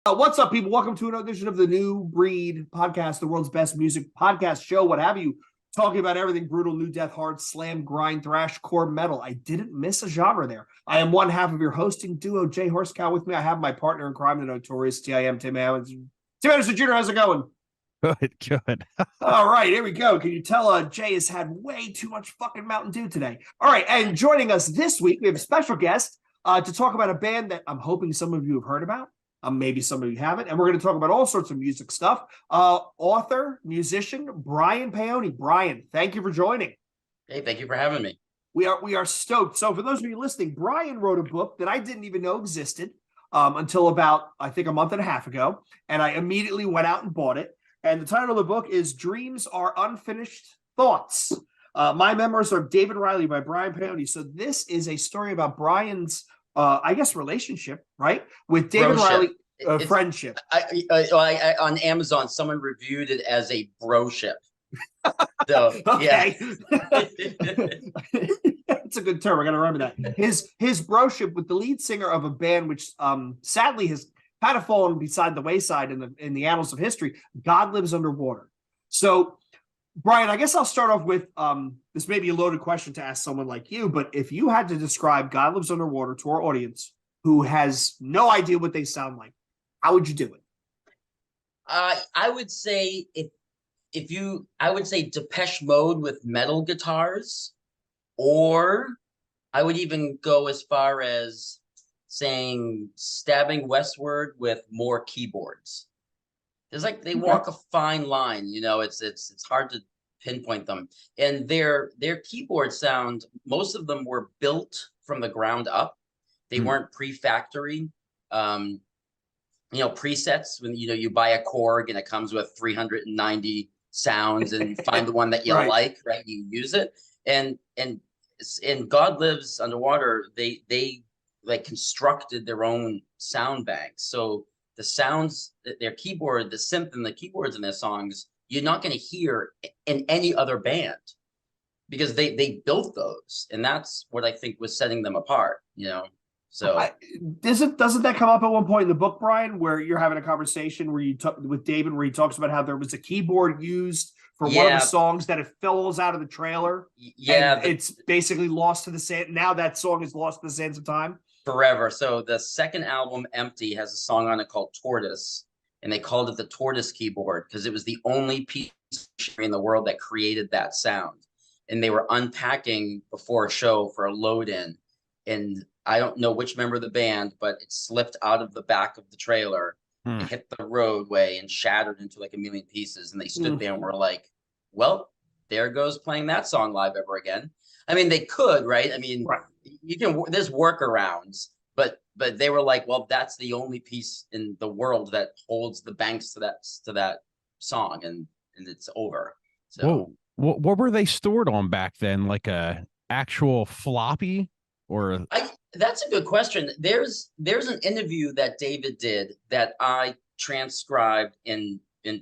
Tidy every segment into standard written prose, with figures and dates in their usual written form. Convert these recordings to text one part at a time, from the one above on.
What's up, people? Welcome to another edition of the New Breed Podcast, the world's best music podcast show, what have you, talking about everything brutal, new death, hard, slam, grind, thrash, core, metal. I didn't miss a genre there. I am one half of your hosting duo, Jay Horsecow. With me, I have my partner in crime, the notorious TIM, Tim Anderson. Tim Anderson Jr., how's it going? Good. All right, here we go. Can you tell Jay has had way too much fucking Mountain Dew today? All right, and joining us this week, we have a special guest to talk about a band that I'm hoping some of you have heard about. Maybe some of you haven't. And we're going to talk about all sorts of music stuff. Author, musician, Brian Paone. Brian, thank you for joining. Hey, thank you for having me. We are stoked. So for those of you listening, Brian wrote a book that I didn't even know existed until about, I think, a month and a half ago. And I immediately went out and bought it. And the title of the book is Dreams Are Unfinished Thoughts. My Memoirs of David Riley by Brian Paone. So this is a story about Brian's I guess relationship, right, with David Riley, friendship. On Amazon, someone reviewed it as a broship. So okay, that's a good term. I got to remember that. His broship with the lead singer of a band which sadly has kind of fallen beside the wayside in the annals of history. God Lives Underwater. So, Brian, I guess I'll start off with this may be a loaded question to ask someone like you, but if you had to describe God Lives Underwater to our audience who has no idea what they sound like, how would you do it? I would say I would say Depeche Mode with metal guitars, or I would even go as far as saying Stabbing Westward with more keyboards. It's like they walk a fine line, you know. It's hard to pinpoint them. And their keyboard sound, most of them were built from the ground up. They weren't pre-factory, presets. When you buy a Korg and it comes with 390 sounds and find the one that you like, right? You use it. And in God Lives Underwater, they like constructed their own sound banks. So the sounds, their keyboard, the synth and the keyboards in their songs, you're not going to hear in any other band because they built those, and that's what I think was setting them apart. So doesn't that come up at one point in the book, Brian, where you're having a conversation where you talk with David, where he talks about how there was a keyboard used for one of the songs that it falls out of the trailer. Yeah, it's basically lost to the sand. Now that song is lost to the sands of time. Forever. So the second album, Empty, has a song on it called Tortoise, and they called it the Tortoise keyboard because it was the only piece in the world that created that sound. And they were unpacking before a show for a load-in, and I don't know which member of the band, but it slipped out of the back of the trailer and hit the roadway and shattered into like a million pieces. And they stood there and were like, well, there goes playing that song live ever again. I mean, they could, right? I mean, you can. There's workarounds, but they were like, well, that's the only piece in the world that holds the banks to that song, and it's over. So, what were they stored on back then? Like a actual floppy, or? That's a good question. There's an interview that David did that I transcribed and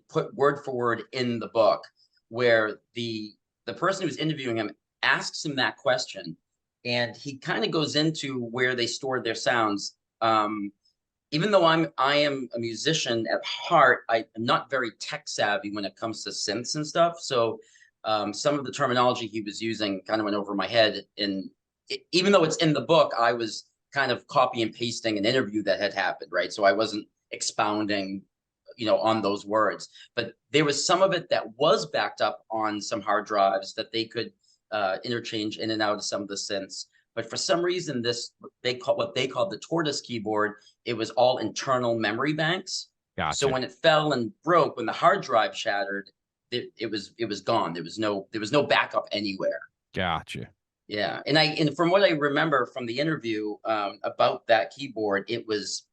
put word for word in the book, where the person who's interviewing him asks him that question, and he kind of goes into where they stored their sounds. Even though I am a musician at heart, I'm not very tech savvy when it comes to synths and stuff. So some of the terminology he was using kind of went over my head. And even though it's in the book, I was kind of copy and pasting an interview that had happened, right? So I wasn't expounding on those words, but there was some of it that was backed up on some hard drives that they could interchange in and out of some of the synths. But for some reason, what they called the Tortoise keyboard, it was all internal memory banks. Gotcha. So when it fell and broke, when the hard drive shattered, it was gone. There was no backup anywhere. Gotcha. Yeah, and from what I remember from the interview about that keyboard, it was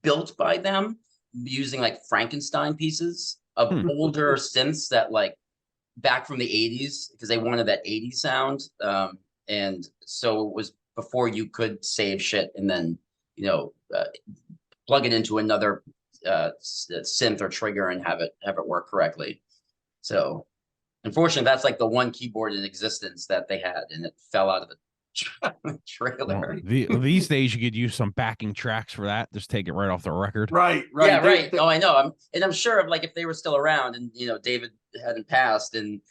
built by them using like Frankenstein pieces of older synths that like back from the 80s, because they wanted that 80s sound. And so it was before you could save shit and then, plug it into another synth or trigger and have it work correctly. So unfortunately, that's like the one keyboard in existence that they had, and it fell out of the trailer. These days you could use some backing tracks for that. Just take it right off the record. Right. Yeah, right. Oh, I know. I'm sure of, like, if they were still around and David hadn't passed, and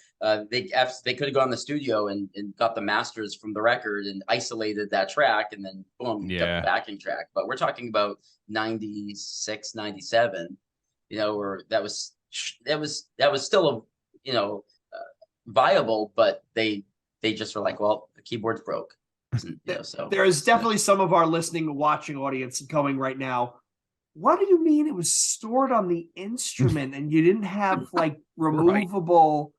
they could have gone to the studio and got the masters from the record and isolated that track, and then boom, got Yeah. the backing track. But we're talking about 96, 97, where that was still viable, but they just were like, well, the keyboard's broke. So there is definitely some of our listening and watching audience going right now. What do you mean it was stored on the instrument and you didn't have like removable?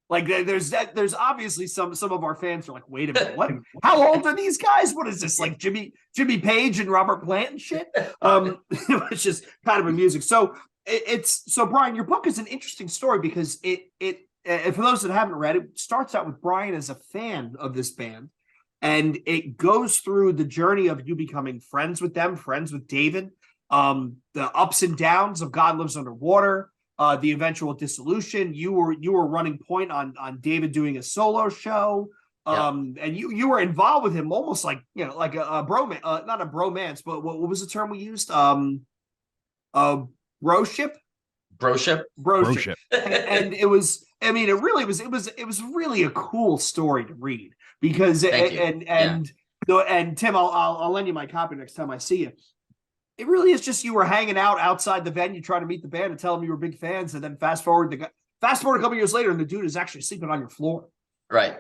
Like there's obviously some of our fans are like, wait a minute, what? How old are these guys? What is this, like Jimmy Page and Robert Plant and shit? It's just kind of amusing. So so Brian, your book is an interesting story because and for those that haven't read it, starts out with Brian as a fan of this band, and it goes through the journey of you becoming friends with them, friends with David, the ups and downs of God Lives Underwater, the eventual dissolution. You were running point on David doing a solo show, and you were involved with him almost like like a bromance, not a bromance, but what was the term we used? Broship. And it was, I mean, it was really a cool story to read because and Tim, I'll lend you my copy next time I see you. It really is just you were hanging out outside the venue trying to meet the band and tell them you were big fans, and then fast forward a couple years later and the dude is actually sleeping on your floor. Right.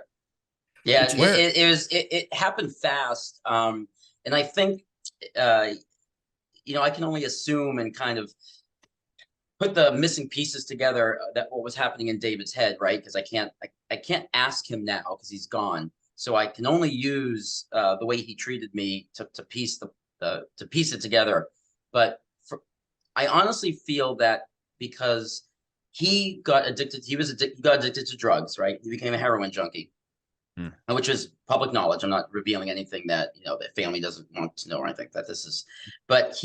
Yeah, it happened fast. And I think I can only assume and kind of put the missing pieces together that what was happening in David's head, right? Because I can't ask him now because he's gone. So I can only use the way he treated me to piece it together. But I honestly feel that because he got addicted to drugs, right? He became a heroin junkie, which is public knowledge. I'm not revealing anything that the family doesn't want to know or anything that this is. But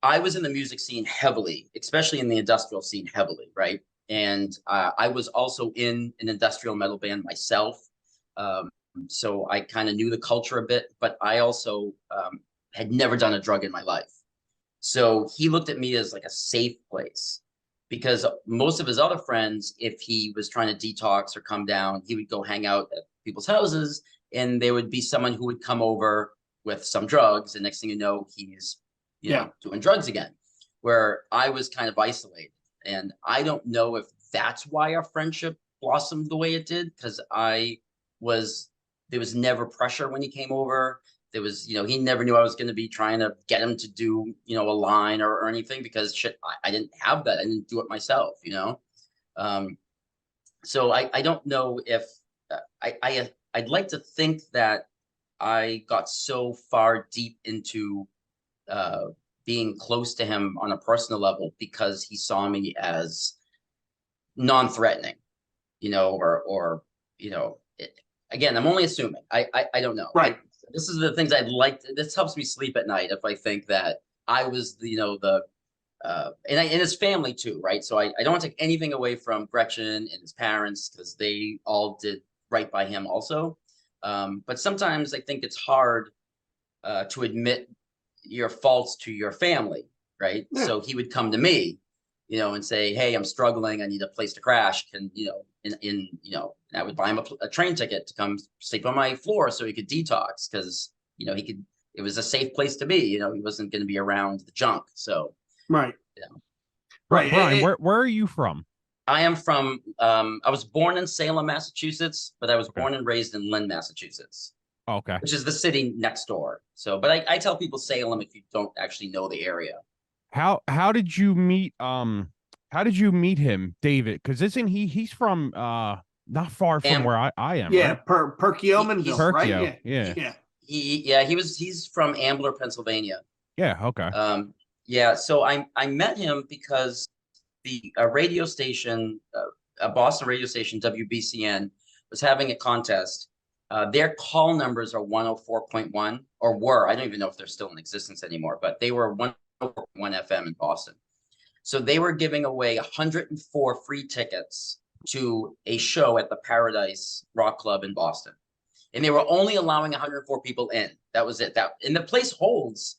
I was in the music scene heavily, especially in the industrial scene heavily, right? And I was also in an industrial metal band myself. So I kind of knew the culture a bit, but I also had never done a drug in my life. So he looked at me as like a safe place because most of his other friends, if he was trying to detox or come down, he would go hang out at people's houses and there would be someone who would come over with some drugs. And next thing you know, he's doing drugs again, where I was kind of isolated. And I don't know if that's why our friendship blossomed the way it did, because there was never pressure when he came over. There was, he never knew I was going to be trying to get him to do, a line or anything because I didn't have that. I didn't do it myself, So I don't know if I'd like to think that I got so far deep into being close to him on a personal level because he saw me as non-threatening, again, I'm only assuming. I don't know. Right. This is the things I'd like. This helps me sleep at night if I think that I was and his family too, right? So I don't want to take anything away from Gretchen and his parents because they all did right by him also. But sometimes I think it's hard to admit your faults to your family, right? Yeah. So he would come to me, and say, "Hey, I'm struggling. I need a place to crash. Can and I would buy him a train ticket to come sleep on my floor so he could detox because he could. It was a safe place to be. He wasn't going to be around the junk. So right, right. Brian, where are you from? I am from. I was born in Salem, Massachusetts, but I was born and raised in Lynn, Massachusetts. Okay. Which is the city next door. So, but I tell people Salem if you don't actually know the area. How did you meet him, David? Because isn't he's from not far from where I am. Yeah, right? Perkiomanville, right? Yeah. He's from Ambler, Pennsylvania. Yeah, okay. So I met him because the radio station, a Boston radio station, WBCN, was having a contest. Their call numbers are 104.1 or were. I don't even know if they're still in existence anymore, but they were 104.1 FM in Boston. So they were giving away 104 free tickets to a show at the Paradise Rock Club in Boston. And they were only allowing 104 people in. That was it. And the place holds,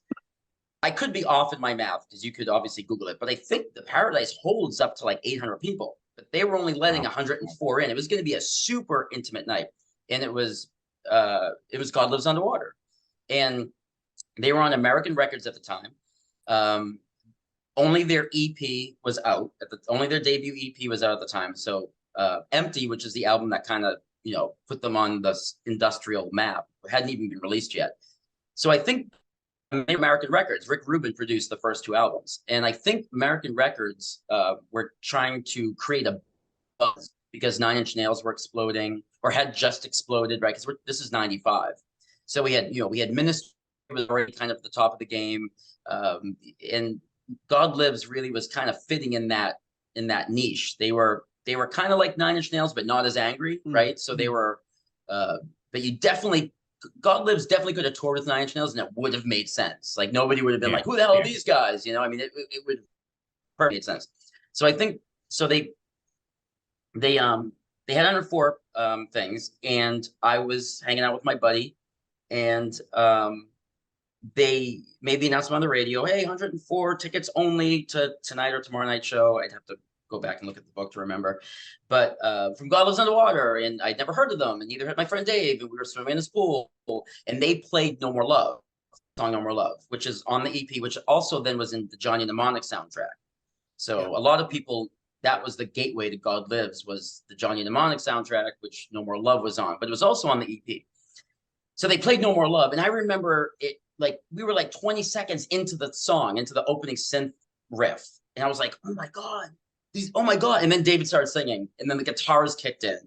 I could be off in my math because you could obviously Google it, but I think the Paradise holds up to like 800 people, but they were only letting 104 in. It was going to be a super intimate night. And it was God Lives Underwater. And they were on American Records at the time. Only their EP was out only their debut EP was out at the time. So Empty, which is the album that kind of, put them on the industrial map, hadn't even been released yet. So I think American Records, Rick Rubin produced the first 2 albums. And I think American Records were trying to create a buzz because 9 Inch Nails were exploding or had just exploded, right? Because this is 95. So we had Ministry was already kind of at the top of the game. And God Lives really was kind of fitting in that niche. They were kind of like 9 Inch Nails, but not as angry, right? So they were, but you definitely, God Lives definitely could have toured with 9 Inch Nails, and it would have made sense. Like nobody would have been like, "Who the hell are these guys?" I mean, it would have made sense. So I think they had under 4 things, and I was hanging out with my buddy, and they made the announcement on the radio, "Hey, 104 tickets only to tonight or tomorrow night show." I'd have to go back and look at the book to remember, but from God Lives Underwater, and I'd never heard of them, and neither had my friend Dave, and we were swimming in this pool, and they played No More Love, song No More Love, which is on the EP, which also then was in the Johnny Mnemonic soundtrack. So a lot of people, that was the gateway to God Lives, was the Johnny Mnemonic soundtrack, which No More Love was on, but it was also on the EP. So they played No More Love, and I remember it, like we were like 20 seconds into the song, into the opening synth riff, and I was like, "Oh my God. Oh my God." And then David started singing, and then the guitars kicked in.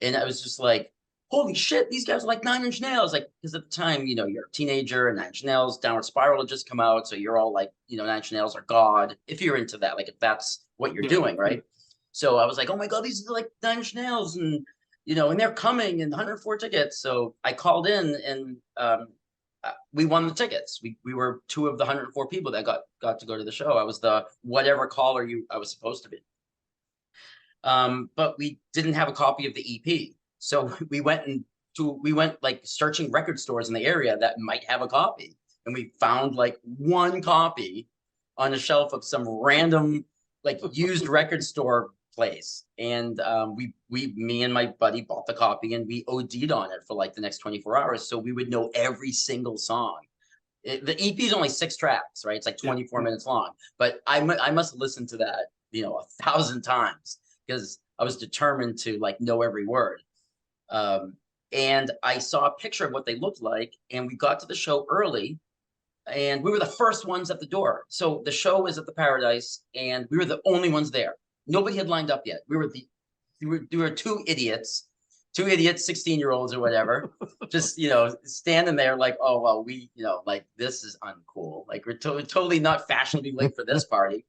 And I was just like, "Holy shit, these guys are like 9 Inch Nails." Like, because at the time, you're a teenager, and 9 Inch Nails, Downward Spiral had just come out. So you're all like, 9 Inch Nails are God, if you're into that, like if that's what you're doing, right? So I was like, "Oh my God, these are like 9 Inch Nails," and and they're coming, and 104 tickets. So I called in, and we won the tickets. We were 2 of the 104 people that got to go to the show. I was the whatever caller I was supposed to be. But we didn't have a copy of the EP. So we went like searching record stores in the area that might have a copy. And we found like 1 copy on a shelf of some random like used record store place. And me and my buddy bought the copy, and we OD'd on it for like the next 24 hours. So we would know every single song. The EP is only 6 tracks, right? It's like 24 minutes long, but I must have listened to that, 1,000 times, because I was determined to like know every word. And I saw a picture of what they looked like, and we got to the show early, and we were the first ones at the door. So the show was at the Paradise, and we were the only ones there. Nobody had lined up yet. We were 2 idiots, 16-year-olds or whatever, just, standing there like, "Oh, well, we, like, this is uncool. Like, we're totally not fashionably late for this party."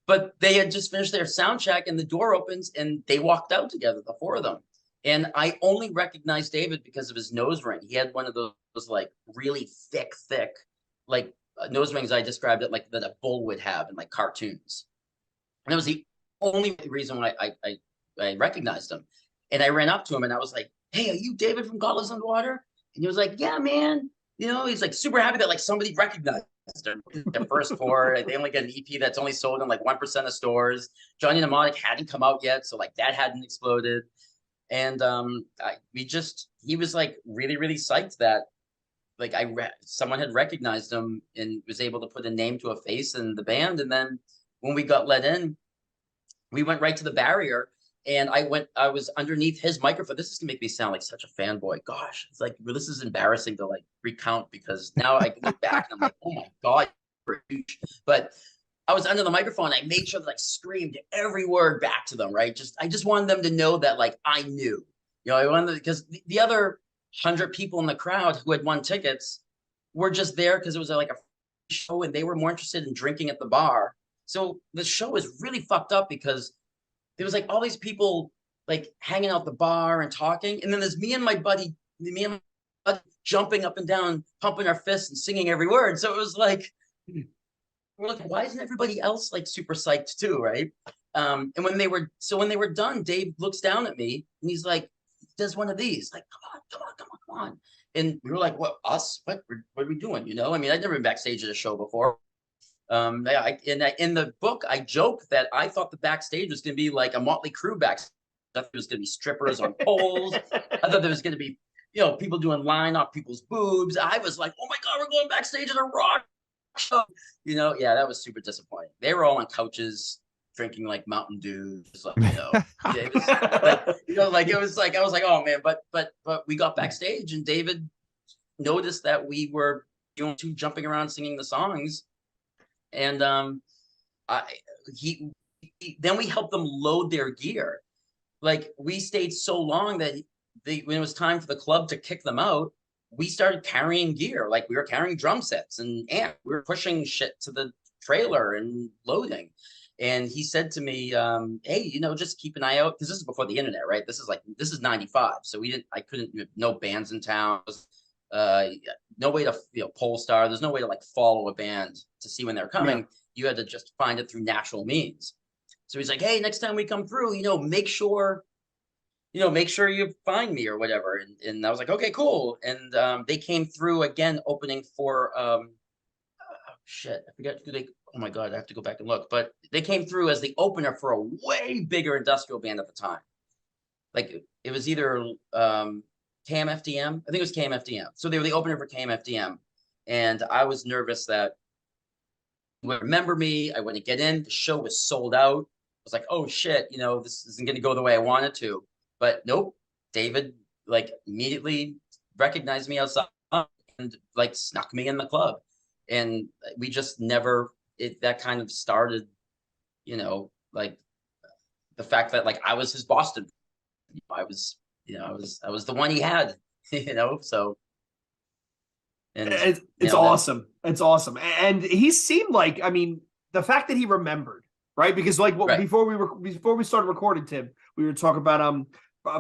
But they had just finished their sound check, and the door opens, and they walked out together, the 4 of them. And I only recognized David because of his nose ring. He had one of those like really thick, like nose rings. I described it like that a bull would have in like cartoons. And it was the only reason why I recognized him. And I ran up to him, and I was like, "Hey, are you David from God Lives Underwater?" And he was like, "Yeah, man." He's like super happy that like somebody recognized their first 4. They only get an EP that's only sold in like 1% of stores. Johnny Mnemonic hadn't come out yet, so like that hadn't exploded. And he was like really, really psyched that like someone had recognized him and was able to put a name to a face in the band. And then when we got let in, we went right to the barrier, and I was underneath his microphone. This is gonna make me sound like such a fanboy. Gosh, it's like, well, this is embarrassing to like recount, because now I look back and I'm like, "Oh my God, you're huge." But I was under the microphone. I made sure that I screamed every word back to them, right? I just wanted them to know that like I knew, I wanted, because the other 100 people in the crowd who had won tickets were just there because it was like a show, and they were more interested in drinking at the bar. So the show was really fucked up, because there was like all these people like hanging out the bar and talking, and then there's me and my buddy jumping up and down, pumping our fists and singing every word. So it was like, we're like, why isn't everybody else like super psyched too, right? And when they were done, Dave looks down at me and he's like, does one of these, like, come on. And we were like, what, us? What are we doing? You know, I mean, I'd never been backstage at a show before. In the book, I joke that I thought the backstage was going to be like a Motley Crue backstage. I thought there was going to be strippers on poles. I thought there was going to be, people doing line off people's boobs. I was like, oh my God, we're going backstage at a rock show. Yeah, that was super disappointing. They were all on couches drinking like Mountain Dew. Just like, it was like, it was like, I was like, oh man, but we got backstage and David noticed that we were jumping around singing the songs. And then we helped them load their gear. Like we stayed so long that when it was time for the club to kick them out, we started carrying gear. Like we were carrying drum sets and amp. We were pushing shit to the trailer and loading. And he said to me, hey, just keep an eye out. Because this is before the internet, right? This is 95. So no bands in town. No way to Polestar. There's no way to like follow a band to see when they're coming. Yeah. You had to just find it through natural means. So he's like, hey, next time we come through, make sure you find me or whatever. And I was like, okay, cool. And they came through again, opening for shit, I forget who they. Oh my God, I have to go back and look. But they came through as the opener for a way bigger industrial band at the time. Like it was either KMFDM. I think it was KMFDM. So they were the opener for KMFDM. And I was nervous that you would remember me. I wouldn't get in. The show was sold out. I was like, oh shit, this isn't going to go the way I wanted to. But nope, David like immediately recognized me outside and like snuck me in the club. And we just never, that kind of started, like the fact that like I was his Boston. I was the one he had, so. And it's awesome. It's awesome. And he seemed like, I mean, the fact that he remembered, right? Because like right. before we started recording, Tim, we were talking about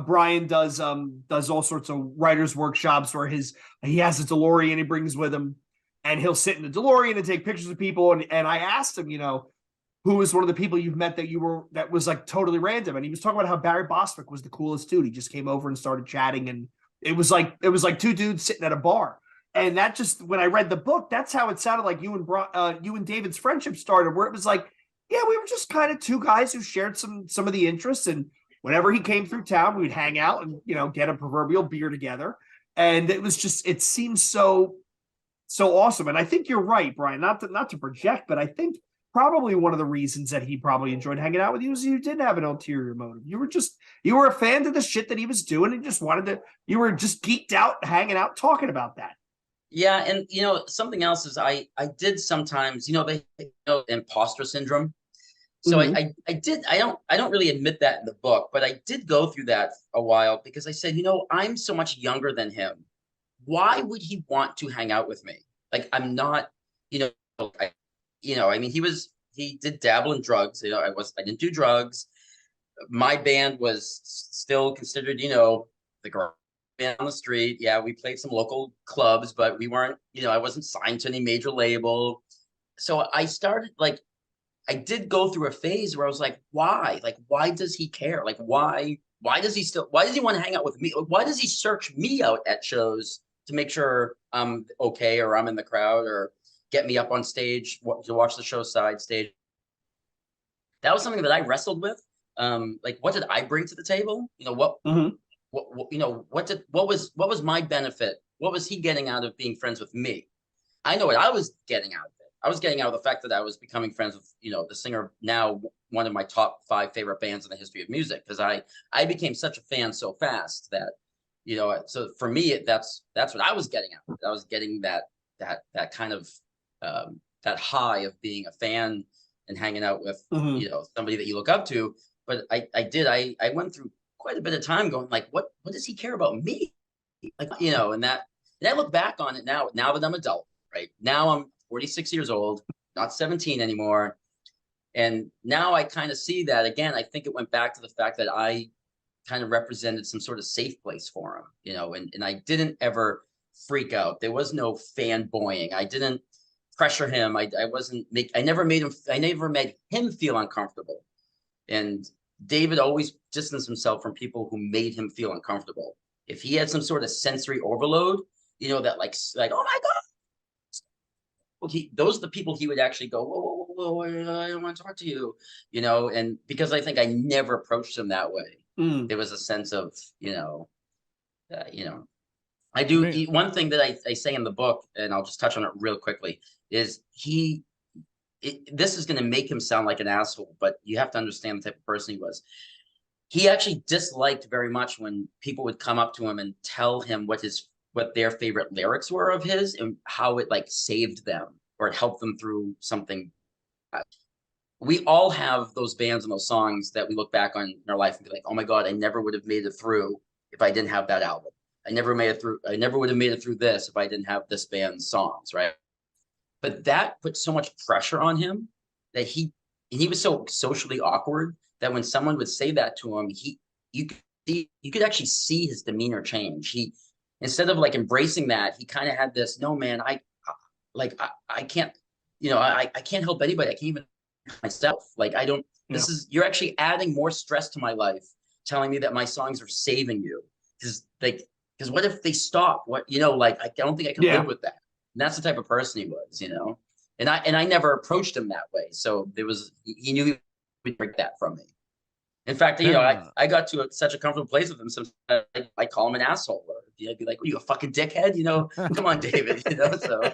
Brian does all sorts of writers workshops where he has a DeLorean he brings with him, and he'll sit in the DeLorean and take pictures of people. And I asked him, who was one of the people you've met that was like totally random, and he was talking about how Barry Bostwick was the coolest dude. He just came over and started chatting, and it was like two dudes sitting at a bar. And that just, when I read the book, that's how it sounded like you and David's friendship started, where it was like, yeah, we were just kind of two guys who shared some of the interests. And whenever he came through town, we'd hang out and, get a proverbial beer together. And it was just, it seems so awesome. And I think you're right, Brian, not to project, but I think probably one of the reasons that he probably enjoyed hanging out with you is you didn't have an ulterior motive. You were a fan of the shit that he was doing and you were just geeked out, hanging out, talking about that. Yeah, and something else is I did sometimes imposter syndrome. So mm-hmm. I don't really admit that in the book, but I did go through that a while because I said, I'm so much younger than him. Why would he want to hang out with me? Like I'm not, I mean he did dabble in drugs. I didn't do drugs. My band was still considered, the girl band on the street. Yeah, we played some local clubs, but we weren't, I wasn't signed to any major label. So I started I did go through a phase where I was like, why? Like, why does he care? Like, why does he want to hang out with me? Why does he search me out at shows to make sure I'm okay or I'm in the crowd or get me up on stage to watch the show side stage? That was something that I wrestled with. Like, what did I bring to the table? Mm-hmm. What was my benefit? What was he getting out of being friends with me? I know what I was getting out of it. I was getting out of the fact that I was becoming friends with, the singer, now one of my top 5 favorite bands in the history of music, because I became such a fan so fast that, so for me, that's what I was getting out. I was getting that kind of that high of being a fan and hanging out with, mm-hmm. Somebody that you look up to. But I went through quite a bit of time going like, what does he care about me? Like, and I look back on it now that I'm adult, right? Now I'm 46 years old, not 17 anymore. And now I kind of see that again. I think it went back to the fact that I kind of represented some sort of safe place for him, and I didn't ever freak out. There was no fanboying. I didn't pressure him. I never made him feel uncomfortable. And David always distanced himself from people who made him feel uncomfortable. If he had some sort of sensory overload, you know, that like, oh my God, well, those are the people he would actually go, whoa, whoa, whoa, I don't want to talk to you, you know, and because I think I never approached him that way. There was a sense of, you know, I do. One thing that I say in the book, and I'll just touch on it real quickly, is this is going to make him sound like an asshole, but you have to understand the type of person he was. He actually disliked very much when people would come up to him and tell him what their favorite lyrics were of his and how it like saved them or it helped them through something. We all have those bands and those songs that we look back on in our life and be like, oh my God, I never would have made it through if I didn't have that album. I never would have made it through this if I didn't have this band's songs, right? But that put so much pressure on him that he was so socially awkward that when someone would say that to him, you could actually see his demeanor change. He, instead of like embracing that, he kind of had this, no man, I can't, you know, I can't help anybody. I can't even myself. Like, I don't, this is, you're actually adding more stress to my life, telling me that my songs are saving you. Because what if they stop? What, you know, like, I don't think I can live with that. And that's the type of person he was, you know, and I never approached him that way. So he knew he would break that from me. In fact, you know, I got to such a comfortable place with him. Sometimes I call him an asshole, or I'd be like, "Are you a fucking dickhead?" You know, come on, David. You know, so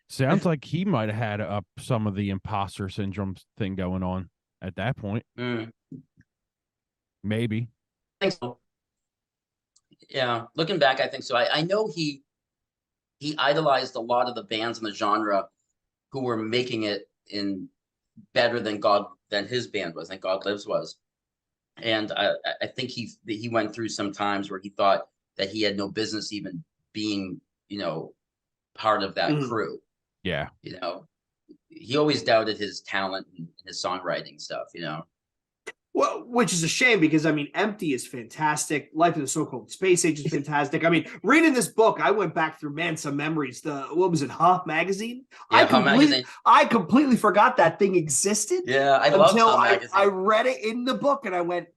sounds like he might have had some of the imposter syndrome thing going on at that point. Maybe. I think so. Yeah, looking back, I think so. I know he idolized a lot of the bands in the genre who were making it in better than his band was, than God Lives was. And I think he went through some times where he thought that he had no business even being, you know, part of that crew. Yeah. You know, he always doubted his talent and his songwriting stuff, you know. Well, which is a shame because, I mean, Empty is fantastic. Life in the So-Called Space Age is fantastic. I mean, reading this book, I went back through, man, some memories. What was it, Huh Magazine? Yeah, Huh Magazine. I completely forgot that thing existed. Yeah, I loved Huh Magazine. I read it in the book and I went,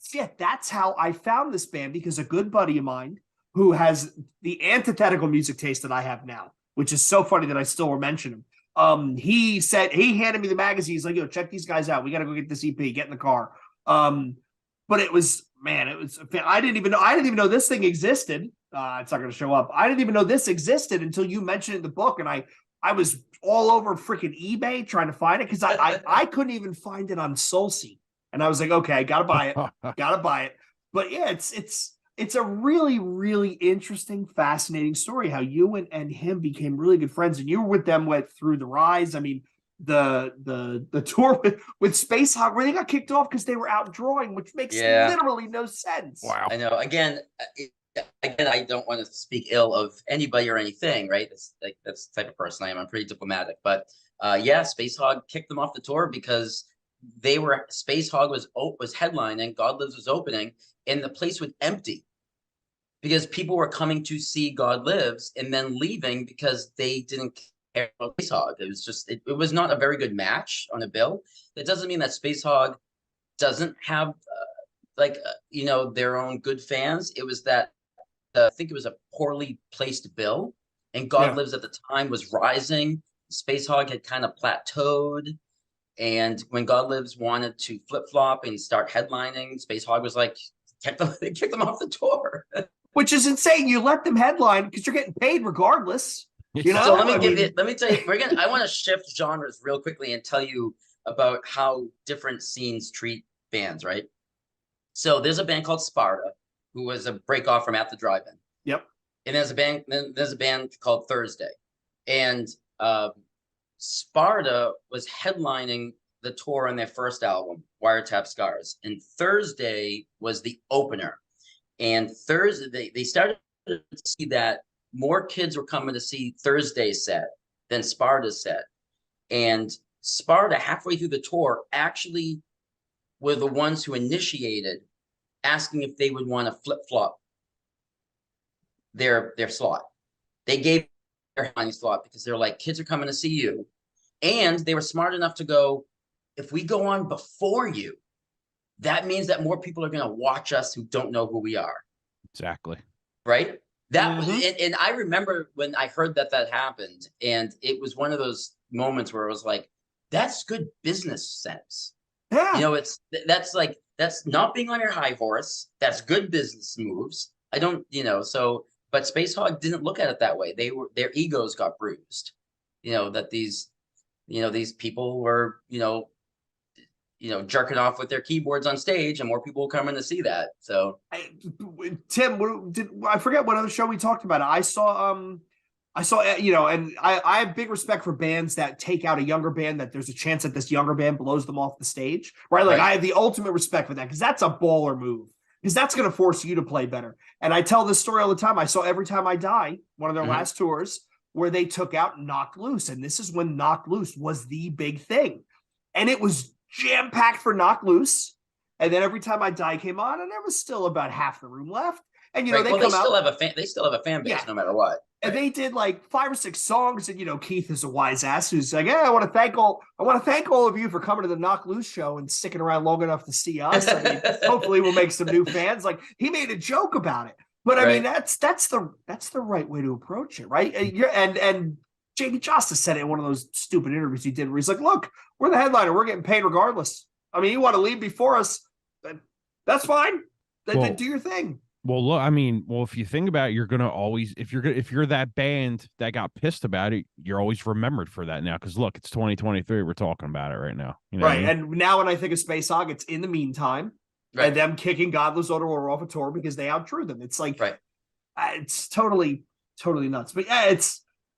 shit, that's how I found this band, because a good buddy of mine who has the antithetical music taste that I have now, which is so funny that I still mention him. He handed me the magazine. He's like, yo, check these guys out. We got to go get this EP, get in the car. But it was, man, I didn't even know this thing existed. It's not going to show up. I didn't even know this existed until you mentioned it in the book. And I was all over freaking eBay trying to find it, because I couldn't even find it on Soulseek. And I was like, okay, I gotta buy it. But yeah, it's a really, really interesting, fascinating story how you and him became really good friends, and you were with them through the rise. I mean, the tour with Space Hog, where they got kicked off because they were out drawing, which makes literally no sense. Wow. I know. Again, I don't want to speak ill of anybody or anything, right? That's the type of person I am. I'm pretty diplomatic, but yeah, Space Hog kicked them off the tour because Space Hog was headlining, God Lives was opening, and the place was empty because people were coming to see God Lives and then leaving because they didn't care about Space Hog. It was just, it was not a very good match on a bill. That doesn't mean that Space Hog doesn't have you know, their own good fans. It was that I think it was a poorly placed bill, and God Lives at the time was rising. Space Hog had kind of plateaued. And when God Lives wanted to flip-flop and start headlining, Space Hog was like, they kicked them off the tour. Which is insane. You let them headline because you're getting paid regardless. You know? So let me tell you, I want to shift genres real quickly and tell you about how different scenes treat bands, right? So there's a band called Sparta, who was a break off from At the Drive-In. Yep. And there's a band called Thursday. And Sparta was headlining the tour on their first album, Wiretap Scars, and Thursday was the opener. And Thursday, they started to see that more kids were coming to see Thursday's set than Sparta's set. And Sparta, halfway through the tour, actually were the ones who initiated asking if they would want to flip-flop their slot. They gave their headlining slot because they're like, kids are coming to see you. And they were smart enough to go, if we go on before you, that means that more people are going to watch us who don't know who we are. Exactly. Right. That was, Mhm. and I remember when I heard that happened, and it was one of those moments where it was like, that's good business sense. Yeah. That's not being on your high horse. That's good business moves. I don't, but Space Hog didn't look at it that way. Their egos got bruised. That these people were, jerking off with their keyboards on stage, and more people will come in to see that. So, Tim, I forget what other show we talked about? I saw, and I have big respect for bands that take out a younger band, that there's a chance that this younger band blows them off the stage, right? Like, right. I have the ultimate respect for that, because that's a baller move, because that's going to force you to play better. And I tell this story all the time. I saw Every Time I Die, one of their last tours, where they took out Knocked Loose. And this is when Knocked Loose was the big thing. And it was jam-packed for Knocked Loose. And then Every Time I Die came on, and there was still about half the room left. And Right. they well, come they out. still have a fan. They still have a fan base, Yeah. no matter what. And they did like 5 or 6 songs, and Keith is a wise ass who's like, "Yeah, I want to thank all of you for coming to the Knock Loose show and sticking around long enough to see us. I mean, hopefully we'll make some new fans." Like, he made a joke about it, but I mean, that's the right way to approach it, right? And Jamie Josta said it in one of those stupid interviews he did, where he's like, "Look, we're the headliner, we're getting paid regardless. I mean, you want to leave before us, that's fine. Then do your thing." Well, look, I mean, if you think about it, you're gonna always, if you're that band that got pissed about it, you're always remembered for that now. Because look, it's 2023, we're talking about it right now. You know right. what I mean? And now when I think of Space Hog, it's In the Meantime, and them kicking God Lives Underwater off a tour because they outdrew them. It's like, it's totally nuts. But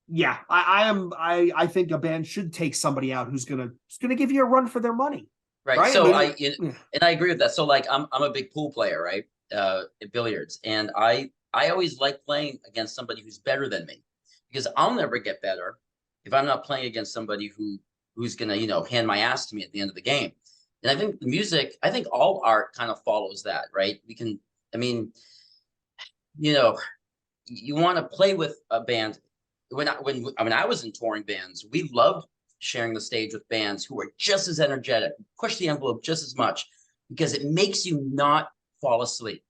yeah, I think a band should take somebody out who's gonna give you a run for their money. Right. So and I agree with that. So like, I'm a big pool player, right? At billiards, and I always like playing against somebody who's better than me, because I'll never get better if I'm not playing against somebody who's gonna hand my ass to me at the end of the game. And I think all art kind of follows that, right? I mean, you want to play with a band. When I was in touring bands, we loved sharing the stage with bands who are just as energetic, push the envelope just as much, because it makes you not fall asleep.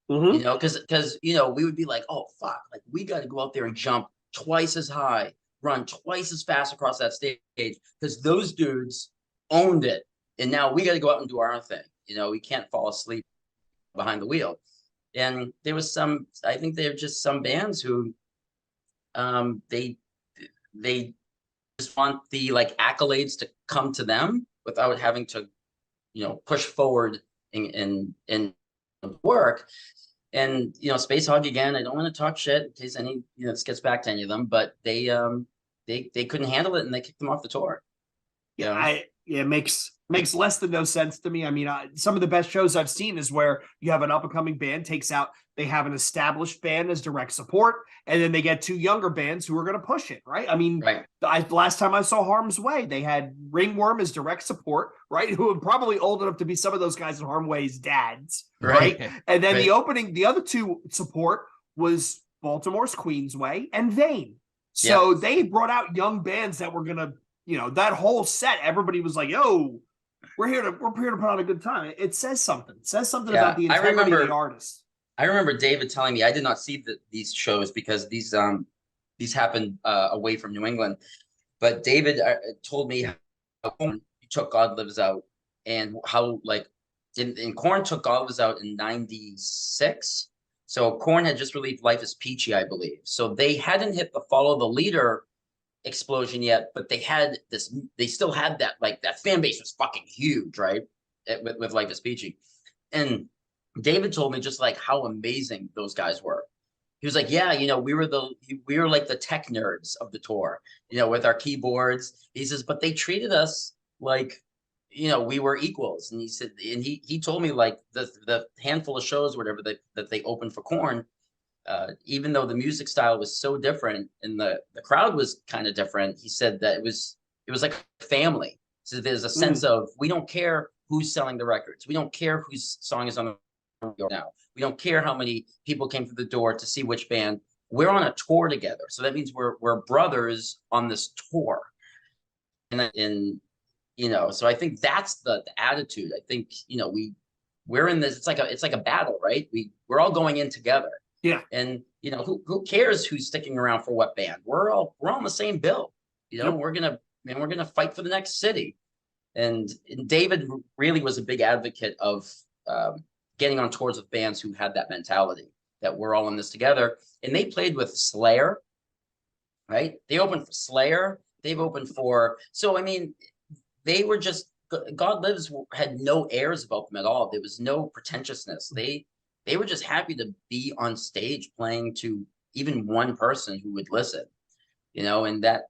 Because we would be like, oh fuck, like we got to go out there and jump twice as high, run twice as fast across that stage, because those dudes owned it, and now we got to go out and do our own thing. We can't fall asleep behind the wheel. And there was I think there were just some bands who they just want the accolades to come to them without having to push forward in work. And Space Hog, again, I don't want to talk shit in case any this gets back to any of them, but they couldn't handle it and they kicked them off the tour. It makes less than no sense to me. I mean, some of the best shows I've seen is where you have an up and coming band they have an established band as direct support, and then they get 2 younger bands who are going to push it, right? I mean, last time I saw Harm's Way, they had Ringworm as direct support, right? Who are probably old enough to be some of those guys in Harm's Way's dads, right? And then the other 2 support was Baltimore's Queensway and Vane. So they brought out young bands that were going to, that whole set, everybody was like, yo, we're here to put on a good time. It says something. It says something about the integrity of the artist. I remember David telling me, I did not see these shows because these happened away from New England. But David told me how Korn took God Lives Out, and how in Korn took God Lives Out in '96. So Korn had just released Life is Peachy, I believe. So they hadn't hit the Follow the Leader explosion yet, but they still had that, that fan base was fucking huge, right? With Life is Peachy. And David told me just how amazing those guys were. He was like, yeah, we were like the tech nerds of the tour, with our keyboards. He says, but they treated us like, we were equals. And he said, and he told me the handful of shows, whatever that they opened for Korn, even though the music style was so different and the crowd was kind of different, he said that it was like family. So there's a sense of, we don't care who's selling the records. We don't care whose song is on the radio now. We don't care how many people came through the door to see which band. We're on a tour together. So that means we're brothers on this tour. And so I think that's the attitude. I think, we're in this, it's like a battle, right? We're all going in together. Yeah. And you know, who cares who's sticking around for what band? We're on the same bill. You know, Yep. we're gonna fight for the next city. And David really was a big advocate of getting on tours with bands who had that mentality that we're all in this together. And they played with Slayer, right? They opened for Slayer. They've opened for, so I mean, they were just, God Lives had no airs about them at all. There was no pretentiousness. They were just happy to be on stage playing to even one person who would listen, you know, and that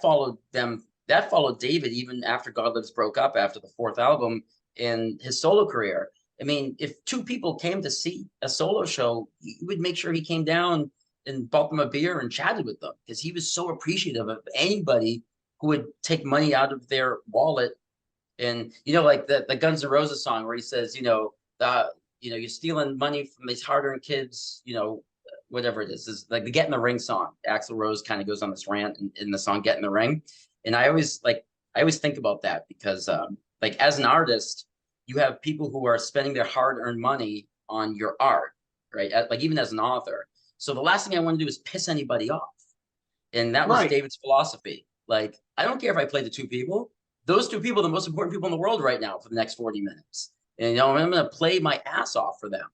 followed them. That followed David even after God Lives broke up after the fourth album in his solo career. I mean, if two people came to see a solo show, he would make sure he came down and bought them a beer and chatted with them because he was so appreciative of anybody who would take money out of their wallet. And, you know, like the Guns N' Roses song where he says, you know, you're stealing money from these hard-earned kids, you know, whatever it is like the Get in the Ring song. Axl Rose kind of goes on this rant in the song Get in the Ring. And I always think about that because like as an artist, you have people who are spending their hard-earned money on your art, right? Like even as an author. So the last thing I want to do is piss anybody off. And that was David's philosophy. Like, I don't care if I play to two people. Those two people are the most important people in the world right now for the next 40 minutes. And, you know, I'm going to play my ass off for them.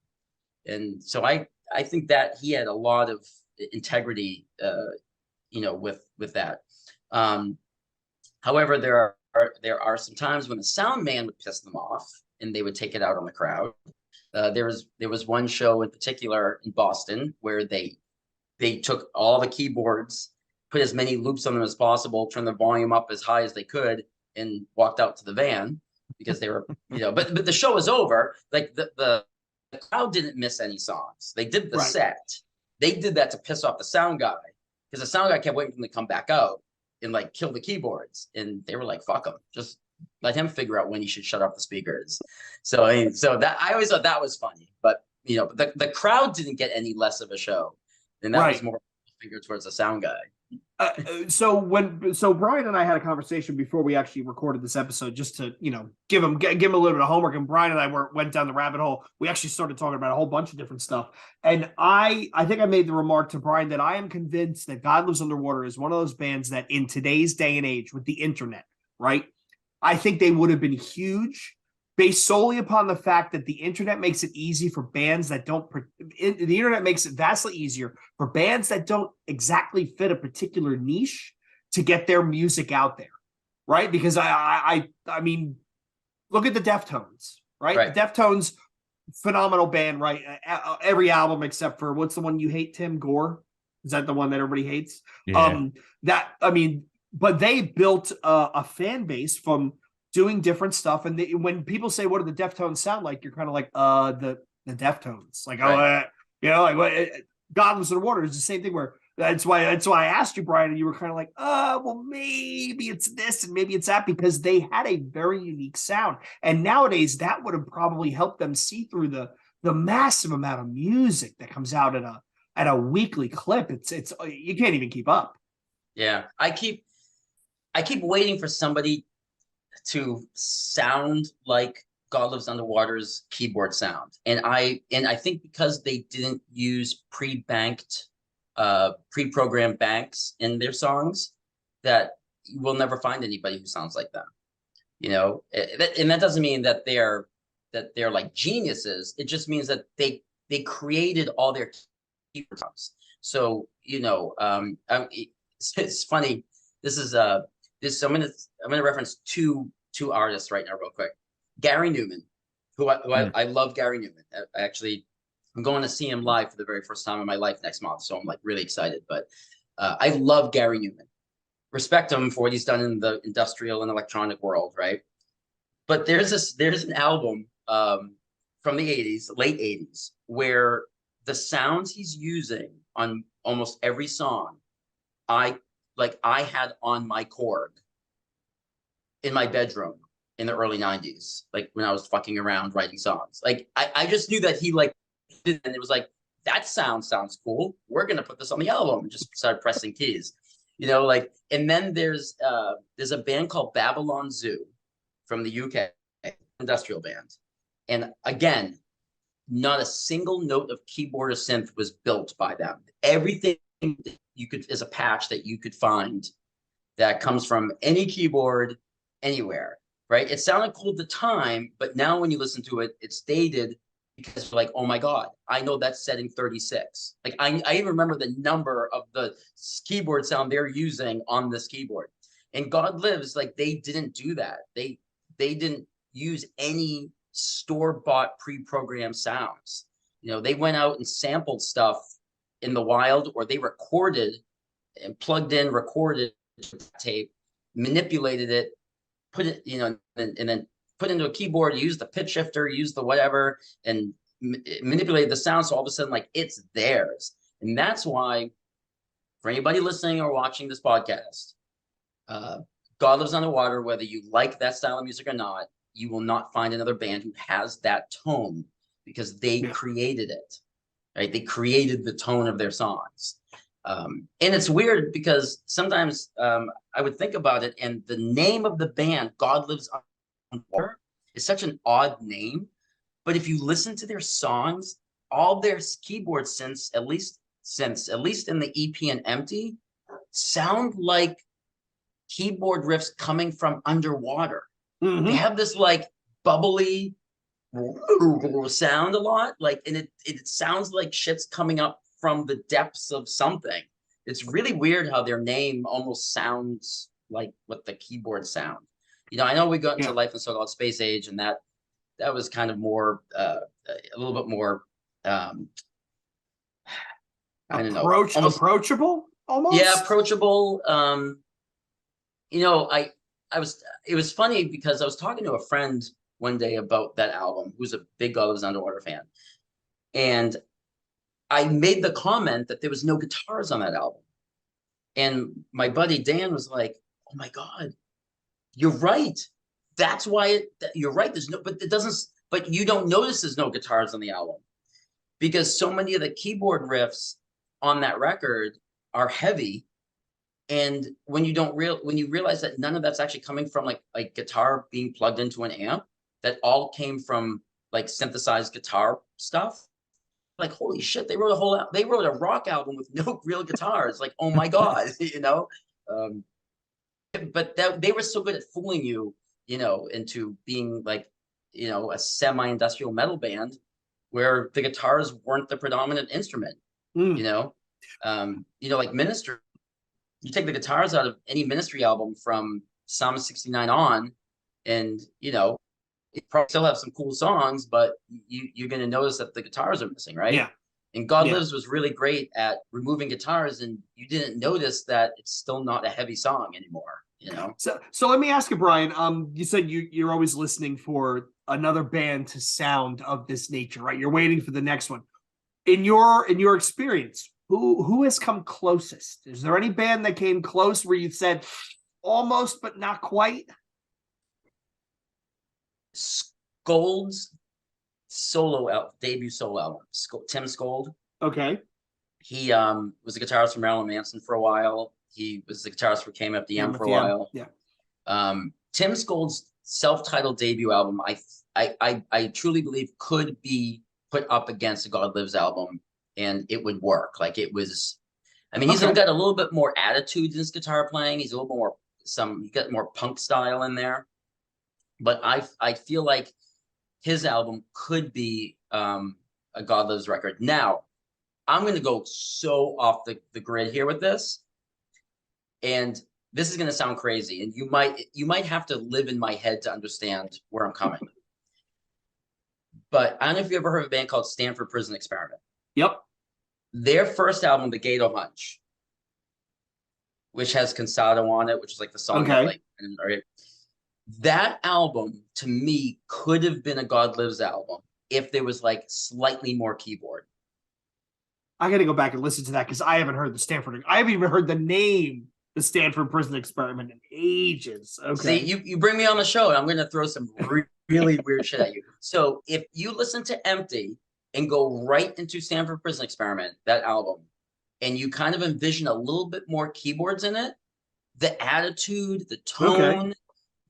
And so I think that he had a lot of integrity, you know, with that. However, there are some times when the sound man would piss them off and they would take it out on the crowd. There was one show in particular in Boston where they took all the keyboards, put as many loops on them as possible, turned the volume up as high as they could, and walked out to the van because they were, you know, but the show was over. Like the crowd didn't miss any songs. They did the set. They did that to piss off the sound guy because the sound guy kept waiting for them to come back out and like kill the keyboards. And they were like, fuck him. Just let him figure out when he should shut off the speakers. So I mean, I always thought that was funny, but you know, the crowd didn't get any less of a show. And that was more finger towards the sound guy. So Brian and I had a conversation before we actually recorded this episode, just to, you know, give him a little bit of homework. And Brian and I went down the rabbit hole. We actually started talking about a whole bunch of different stuff. And I think I made the remark to Brian that I am convinced that God Lives Underwater is one of those bands that in today's day and age with the internet, right? I think they would have been huge based solely upon the fact that the internet makes it easy for bands that don't, the internet makes it vastly easier for bands that don't exactly fit a particular niche to get their music out there, right? Because I mean, look at the Deftones, right? The Deftones, phenomenal band, right? Every album except for, what's the one you hate, Tim? Gore? Is that the one that everybody hates? Yeah. But they built a fan base from doing different stuff. And when people say, what do the Deftones sound like? You're kind of like, the Deftones. Like, you know, like God Lives Underwater is the same thing where that's why I asked you, Brian, and you were kind of like, well, maybe it's this and maybe it's that, because they had a very unique sound. And nowadays that would have probably helped them see through the massive amount of music that comes out at a weekly clip. It's you can't even keep up. Yeah. I keep waiting for somebody to sound like God Lives Underwater's keyboard sound. And I think because they didn't use pre-programmed banks in their songs, that you will never find anybody who sounds like them. You know, and that doesn't mean that they're like geniuses. It just means that they created all their keyboard songs. So, you know, it's funny. This is I'm gonna reference two artists right now real quick. Gary Newman, who I love Gary Newman. I'm going to see him live for the very first time in my life next month, so I'm like really excited. But I love Gary Newman. Respect him for what he's done in the industrial and electronic world, right? But there's an album from the 80s, late 80s, where the sounds he's using on almost every song, I had on my Korg in my bedroom in the early 90s, like when I was fucking around writing songs. Like I just knew that he like did, and it was like, that sounds cool. We're gonna put this on the album, and just started pressing keys. You know, like, and then there's a band called Babylon Zoo from the UK, industrial band. And again, not a single note of keyboard or synth was built by them. Everything you could is a patch that you could find that comes from any keyboard anywhere, right? It sounded cool at the time, but now when you listen to it, it's dated because like, oh my God, I know that's setting 36. Like I even remember the number of the keyboard sound they're using on this keyboard. And God Lives, like they didn't do that. They didn't use any store-bought pre-programmed sounds. You know, they went out and sampled stuff in the wild, or they recorded and plugged in, recorded tape, manipulated it, put it, you know, and then put into a keyboard, use the pitch shifter, use the whatever, and manipulate the sound. So all of a sudden, like it's theirs. And that's why for anybody listening or watching this podcast, God Lives Underwater, whether you like that style of music or not, you will not find another band who has that tone because they created it, right? They created the tone of their songs. And it's weird because sometimes I would think about it, and the name of the band, God Lives Underwater, is such an odd name. But if you listen to their songs, all their keyboard synths, at least in the EP and Empty, sound like keyboard riffs coming from underwater. They have this like bubbly sound a lot, like, and it sounds like shit's coming up from the depths of something. It's really weird how their name almost sounds like what the keyboard sound. You know, I know we got into Life in So-Called Space Age, and that was kind of more a little bit more I don't know, almost approachable almost. Yeah, approachable. You know, it was funny because I was talking to a friend one day about that album, who's a big God Lives Underwater fan. And I made the comment that there was no guitars on that album. And my buddy Dan was like, oh my God, you're right. That's why you're right. There's no, but you don't notice there's no guitars on the album because so many of the keyboard riffs on that record are heavy. And when you realize that none of that's actually coming from like guitar being plugged into an amp, that all came from like synthesized guitar stuff. Like, holy shit, they wrote a rock album with no real guitars. Like, oh my God, you know? But they were so good at fooling you, you know, into being like, you know, a semi-industrial metal band where the guitars weren't the predominant instrument, you know? Like Ministry, you take the guitars out of any Ministry album from Psalm 69 on, and, you know, it probably still have some cool songs, but you're going to notice that the guitars are missing, right? Yeah. And God Lives was really great at removing guitars, and you didn't notice that it's still not a heavy song anymore, you know? So let me ask you, Brian, you said you're always listening for another band to sound of this nature, right? You're waiting for the next one. In your experience, who has come closest? Is there any band that came close where you said almost but not quite? Skold's debut solo album, Tim Skold. Okay. He was a guitarist for Marilyn Manson for a while. He was the guitarist for KMFDM for a while. Yeah. Tim Skold's self-titled debut album, I truly believe could be put up against a God Lives album, and it would work. Like it was, I mean, he's got a little bit more attitude in his guitar playing. He's a little more he got more punk style in there. But I feel like his album could be a God Lives record. Now, I'm going to go so off the grid here with this, and this is going to sound crazy, and you might have to live in my head to understand where I'm coming. But I don't know if you ever heard of a band called Stanford Prison Experiment. Yep. Their first album, The Gato Hunch, which has Cansado on it, which is like the song that, like, right? That album to me could have been a God Lives album if there was like slightly more keyboard. I got to go back and listen to that because I haven't heard I haven't even heard the name, the Stanford Prison Experiment, in ages. Okay. See, you bring me on the show, and I'm going to throw some really weird shit at you. So if you listen to Empty and go right into Stanford Prison Experiment, that album, and you kind of envision a little bit more keyboards in it, the attitude, the tone,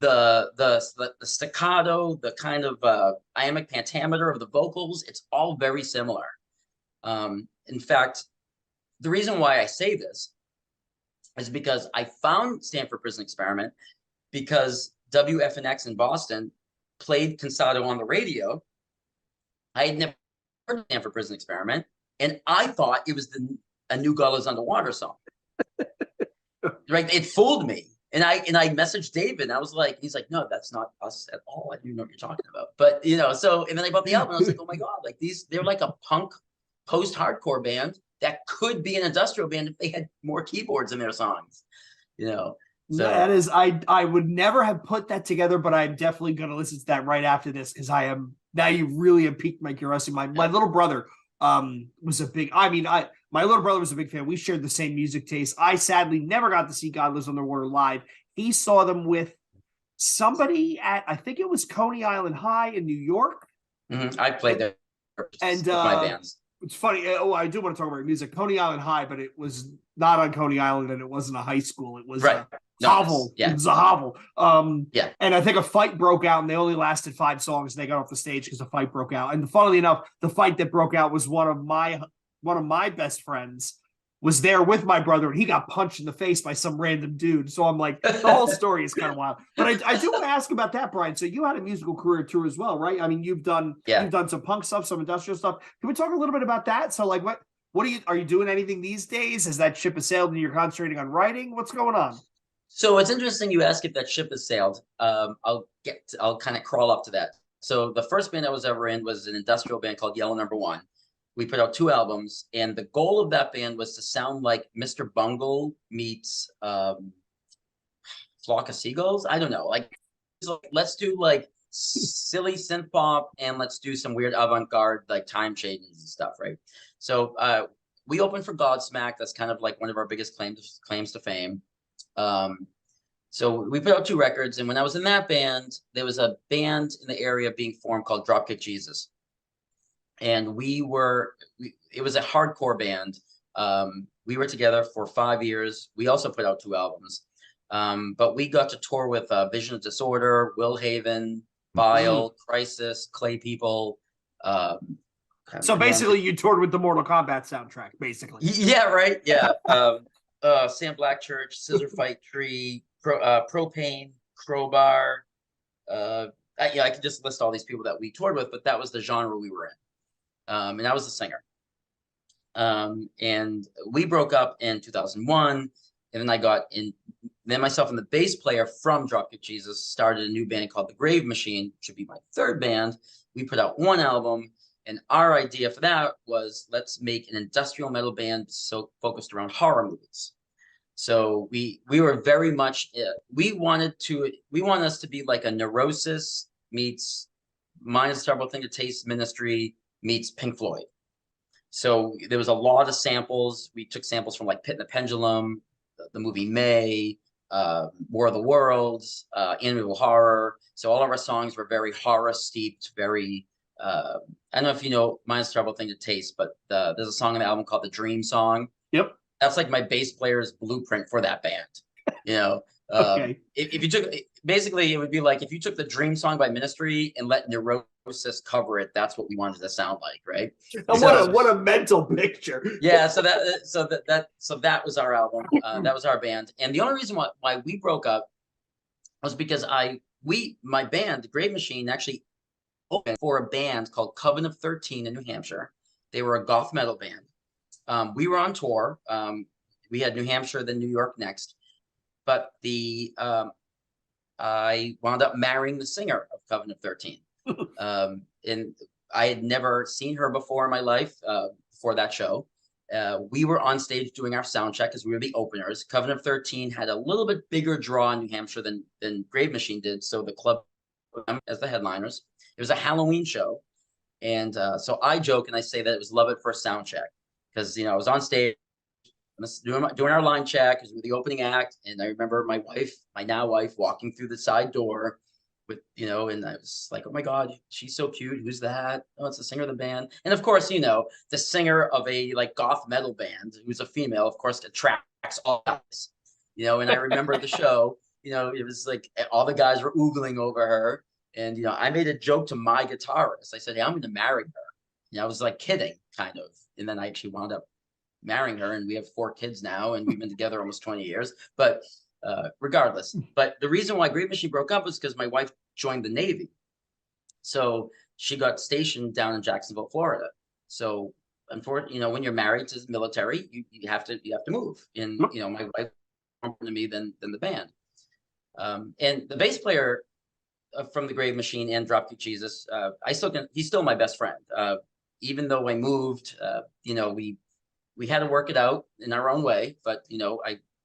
the staccato, the kind of iambic pentameter of the vocals, it's all very similar. In fact, the reason why I say this is because I found Stanford Prison Experiment because WFNX in Boston played Cansado on the radio. I had never heard Stanford Prison Experiment, and I thought it was a New God Lives Underwater song. Right? It fooled me. And I messaged David, and I was like, he's like, no, that's not us at all. I do know what you're talking about. But so and then I bought the album, and I was like, oh my God, like they're like a punk post-hardcore band that could be an industrial band if they had more keyboards in their songs. So that is, I would never have put that together, but I'm definitely going to listen to that right after this, because now you really have piqued my curiosity. My little brother was a big, my little brother was a big fan. We shared the same music taste. I sadly never got to see God Lives Underwater live. He saw them with somebody at, I think it was Coney Island High in New York. I played there and with my bands. It's funny. Oh, I do want to talk about music. Coney Island High, but it was not on Coney Island, and it wasn't a high school. It was right. a hovel. Yeah. It was a hovel. Yeah. And I think a fight broke out, and they only lasted 5 songs. And they got off the stage because the fight broke out. And funnily enough, the fight that broke out was one of my best friends was there with my brother, and he got punched in the face by some random dude. So I'm like, the whole story is kind of wild. But I do want to ask about that, Brian. So you had a musical career too as well, right? I mean, you've done some punk stuff, some industrial stuff. Can we talk a little bit about that? So like, what are you doing anything these days? Has that ship has sailed and you're concentrating on writing? What's going on? So it's interesting you ask if that ship has sailed. I'll kind of crawl up to that. So the first band I was ever in was an industrial band called Yellow Number One. We put out 2 albums, and the goal of that band was to sound like Mr. Bungle meets Flock of Seagulls. I don't know. Like, let's do like silly synth pop, and let's do some weird avant-garde like time changes and stuff, right? So we opened for Godsmack. That's kind of like one of our biggest claims to fame. So we put out 2 records, and when I was in that band, there was a band in the area being formed called Dropkick Jesus. And it was a hardcore band. We were together for 5 years. We also put out 2 albums. But we got to tour with Vision of Disorder, Will Haven, Bile, Crisis, Clay People. So basically you toured with the Mortal Kombat soundtrack, basically. Yeah, right. Yeah. Sam Blackchurch, Scissor Fight Tree, Propane, Crowbar. I could just list all these people that we toured with, but that was the genre we were in. And I was the singer. And we broke up in 2001. And then myself and the bass player from Dropkick Jesus started a new band called The Grave Machine, which would be my 3rd band. We put out 1 album. And our idea for that was, let's make an industrial metal band so focused around horror movies. So we were very much, we wanted us to be like a Neurosis meets Mind's Terrible Thing to Taste Ministry meets Pink Floyd. So there was a lot of samples. We took samples from like Pit and the Pendulum, the movie May, War of the Worlds, Amityville Horror. So all of our songs were very horror steeped, very, I don't know if you know Mind's Terrible Thing to Taste, but there's a song on the album called The Dream Song. Yep. That's like my bass player's blueprint for that band. Okay. If you took, basically it would be like if you took the Dream Song by Ministry and let Neurosis cover it, that's what we wanted to sound like, right? What a mental picture. Yeah, so that was our album. That was our band. And the only reason why we broke up was because my band, The Grave Machine, actually opened for a band called Coven of 13 in New Hampshire. They were a goth metal band. We were on tour. We had New Hampshire, then New York next. But I wound up marrying the singer of Coven of 13. And I had never seen her before in my life, before that show. We were on stage doing our sound check because we were the openers. Coven of 13 had a little bit bigger draw in New Hampshire than Grave Machine did. So the club as the headliners. It was a Halloween show. And so I joke and I say that it was love at first sound check because, I was on stage doing our line check because we were the opening act. And I remember my now wife, walking through the side door with, and I was like, oh my God, she's so cute. Who's that? Oh, it's the singer of the band. And of course, the singer of a like goth metal band who's a female, of course, attracts all guys, and I remember the show You know, it was like all the guys were oogling over her. And, you know, I made a joke to my guitarist. I said, hey, I'm going to marry her. You know, I was like kidding, kind of. And then I actually wound up marrying her, and we have 4 kids now, and we've been together almost 20 years. But regardless, but the reason why Grave Machine broke up was because my wife joined the Navy. So she got stationed down in Jacksonville, Florida. So unfortunately, you know, when you're married to the military, you have to move. And you know, my wife more to me than the band. And the bass player from the Grave Machine and Dropkick Jesus, he's still my best friend. Even though I moved, you know, we had to work it out in our own way, but you know,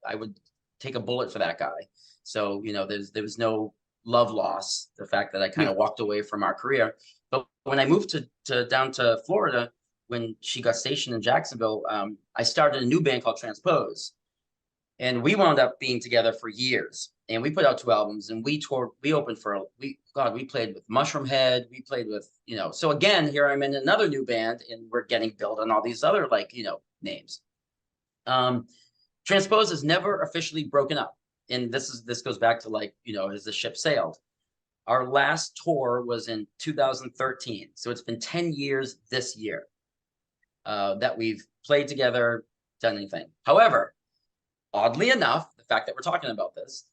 I would take a bullet for that guy. So, you know, there was no love loss, the fact that I kind of walked away from our career. But when I moved to down to Florida, when she got stationed in Jacksonville, I started a new band called Transpose. And we wound up being together for years. And we put out 2 albums, and we opened for, we played with Mushroom Head. We played with, you know, so again, here I'm in another new band, and we're getting billed on all these other, like, you know, names. Transpose has never officially broken up. And this goes back to, like, you know, has the ship sailed? Our last tour was in 2013. So it's been 10 years this year that we've played together, done anything. However, oddly enough, the fact that we're talking about this,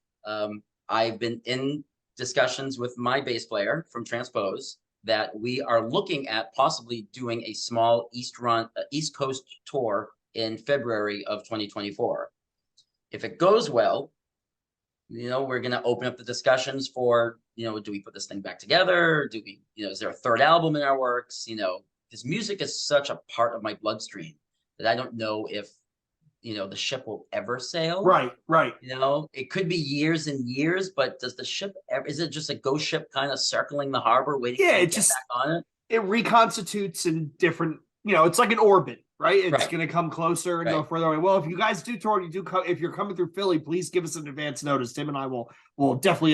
I've been in discussions with my bass player from Transpose that we are looking at possibly doing a small East Coast tour in February of 2024. If it goes well, you know, we're going to open up the discussions for, you know, do we put this thing back together? Do we, you know, is there a 3rd album in our works? You know, because music is such a part of my bloodstream that I don't know if, you know, the ship will ever sail. Right. You know, it could be years and years, but does the ship ever, is it just a ghost ship kind of circling the harbor waiting to get back on it? It reconstitutes in different, you know, it's like an orbit, right? It's going to come closer and go further away. Well, if you guys do tour, if you're coming through Philly, please give us an advance notice. Tim and I will definitely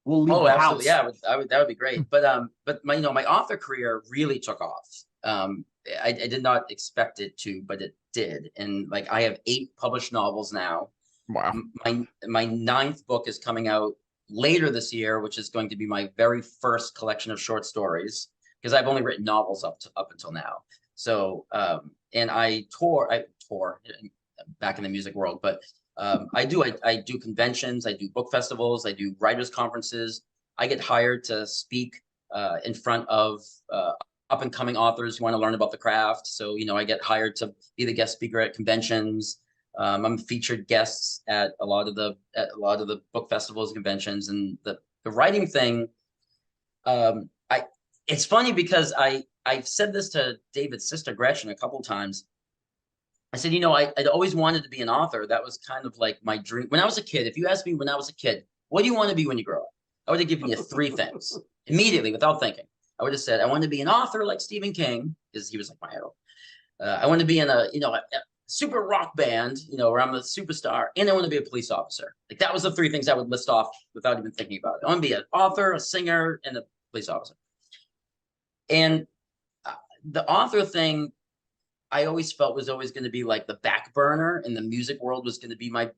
we'll leave the house. Yeah, that would be great. But my, you know, my author career really took off. I did not expect it to, but it did. And like, I have 8 published novels now. Wow. My 9th book is coming out later this year, which is going to be my very first collection of short stories, because I've only written novels up until now. So, and I tour back in the music world, but I do conventions, I do book festivals, I do writers conferences. I get hired to speak in front of up and coming authors who want to learn about the craft. So, you know, I get hired to be the guest speaker at conventions. I'm featured guests at a lot of the book festivals and conventions. And the writing thing, it's funny because I've said this to David's sister Gretchen a couple of times. I said, you know, I'd always wanted to be an author. That was kind of like my dream. When I was a kid, if you asked me when I was a kid, what do you want to be when you grow up? I would have given you 3 things immediately without thinking. I would have said, I want to be an author like Stephen King, because he was like my hero. I want to be in a super rock band, you know, where I'm a superstar, and I want to be a police officer. Like, that was the 3 things I would list off without even thinking about it. I want to be an author, a singer, and a police officer. And the author thing, I always felt was always going to be like the back burner, and the music world was going to be my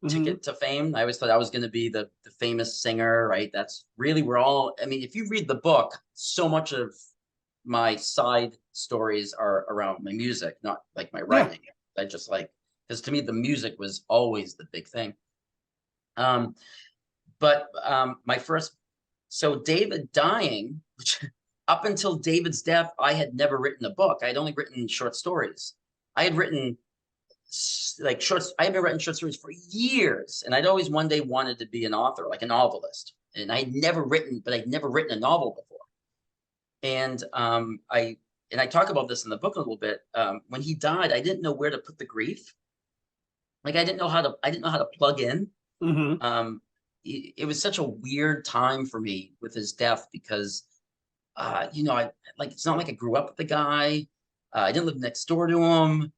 ticket to fame. I always thought I was going to be the famous singer, right? That's really I mean, if you read the book, so much of my side stories are around my music, not like my writing. I just like, because to me, the music was always the big thing. But so David dying, which up until David's death, I had never written a book. I had only written short stories. I had written I had been writing short stories for years, and I'd always one day wanted to be an author, like a novelist. And I'd never written a novel before. And I talk about this in the book a little bit. When he died, I didn't know where to put the grief. Like, I didn't know how to plug in. It was such a weird time for me with his death, because you know, it's not like I grew up with the guy. I didn't live next door to him.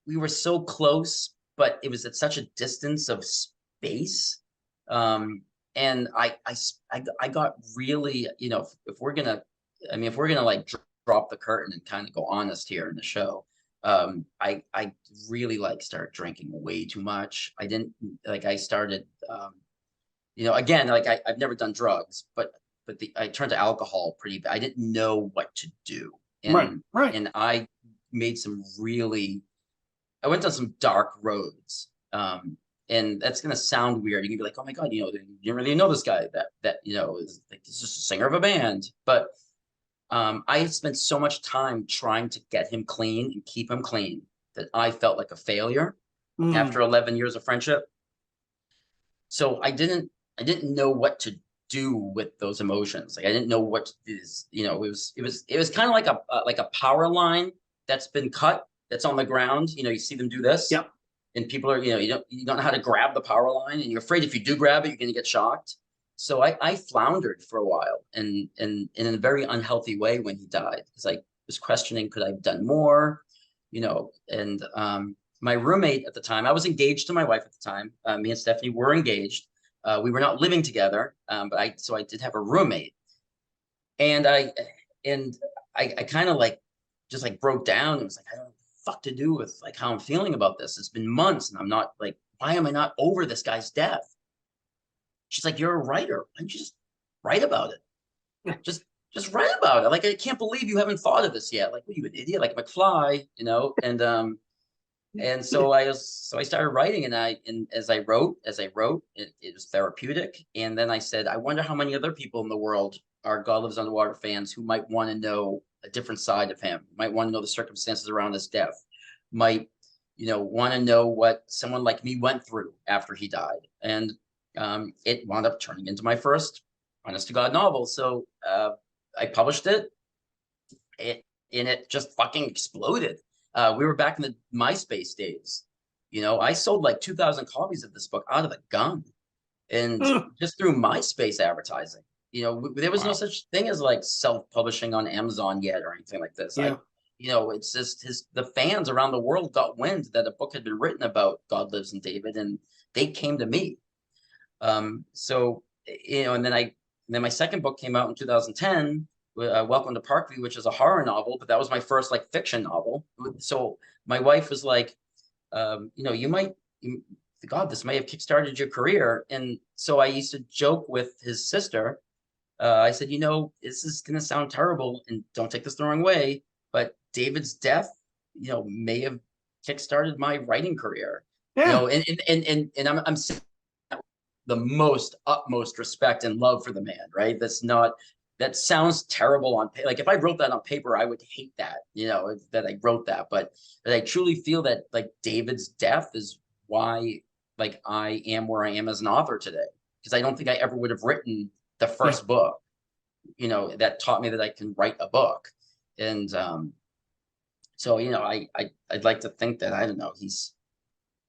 We were so close, but it was at such a distance of space. And I got really, you know, if we're gonna like drop the curtain and kind of go honest here in the show, I really started drinking way too much. I started You know, again, like I've never done drugs, but I turned to alcohol pretty bad. I didn't know what to do. And Right. and I made some really, I went down some dark roads. And that's gonna sound weird. You can be like, oh my God, you know, you didn't really know this guy that you know is like he's just a singer of a band. But I spent so much time trying to get him clean and keep him clean that I felt like a failure after 11 years of friendship. So I didn't know what to do with those emotions. Like I didn't know what is, you know, it was kind of like a power line that's been cut, that's on the ground. You know, you see them do this. Yep. And people are, you know, you don't know how to grab the power line, and you're afraid if you do grab it, you're gonna get shocked. So I floundered for a while, and in a very unhealthy way when he died, because I was questioning, could I have done more, you know? And my roommate at the time, I was engaged to my wife at the time. Me and Stephanie were engaged. We were not living together, but I did have a roommate, and I kind of like just like broke down and was like, I don't know what the fuck to do with like how I'm feeling about this. It's been months, and I'm not like, why am I not over this guy's death? She's like, you're a writer. Why don't you just write about it? Just write about it. Like, I can't believe you haven't thought of this yet. Like, what are you, an idiot? Like McFly, you know? And so I started writing, and as I wrote, it was therapeutic. And then I said, I wonder how many other people in the world are God Lives Underwater fans who might want to know a different side of him, might want to know the circumstances around his death, might, you know, want to know what someone like me went through after he died. And it wound up turning into my first honest to God novel. So I published it, and it just fucking exploded. We were back in the MySpace days. You know, I sold like 2,000 copies of this book out of the gun, and just through MySpace advertising. You know, there was no such thing as like self-publishing on Amazon yet or anything like this. Yeah. You know, it's just the fans around the world got wind that a book had been written about God Lives in David, and they came to me. So, you know, and then my second book came out in 2010, Welcome to Parkview, which is a horror novel, but that was my first like fiction novel. So my wife was like, you know, God, this may have kickstarted your career. And so I used to joke with his sister. I said, you know, this is going to sound terrible, and don't take this the wrong way, but David's death, you know, may have kickstarted my writing career. Yeah. You know, and I'm the utmost respect and love for the man, right? That sounds terrible on paper. Like if I wrote that on paper, I would hate that, you know, that I wrote that. But I truly feel that like David's death is why like I am where I am as an author today. Because I don't think I ever would have written the first book, you know, that taught me that I can write a book. And so, you know, I'd like to think that, I don't know, he's,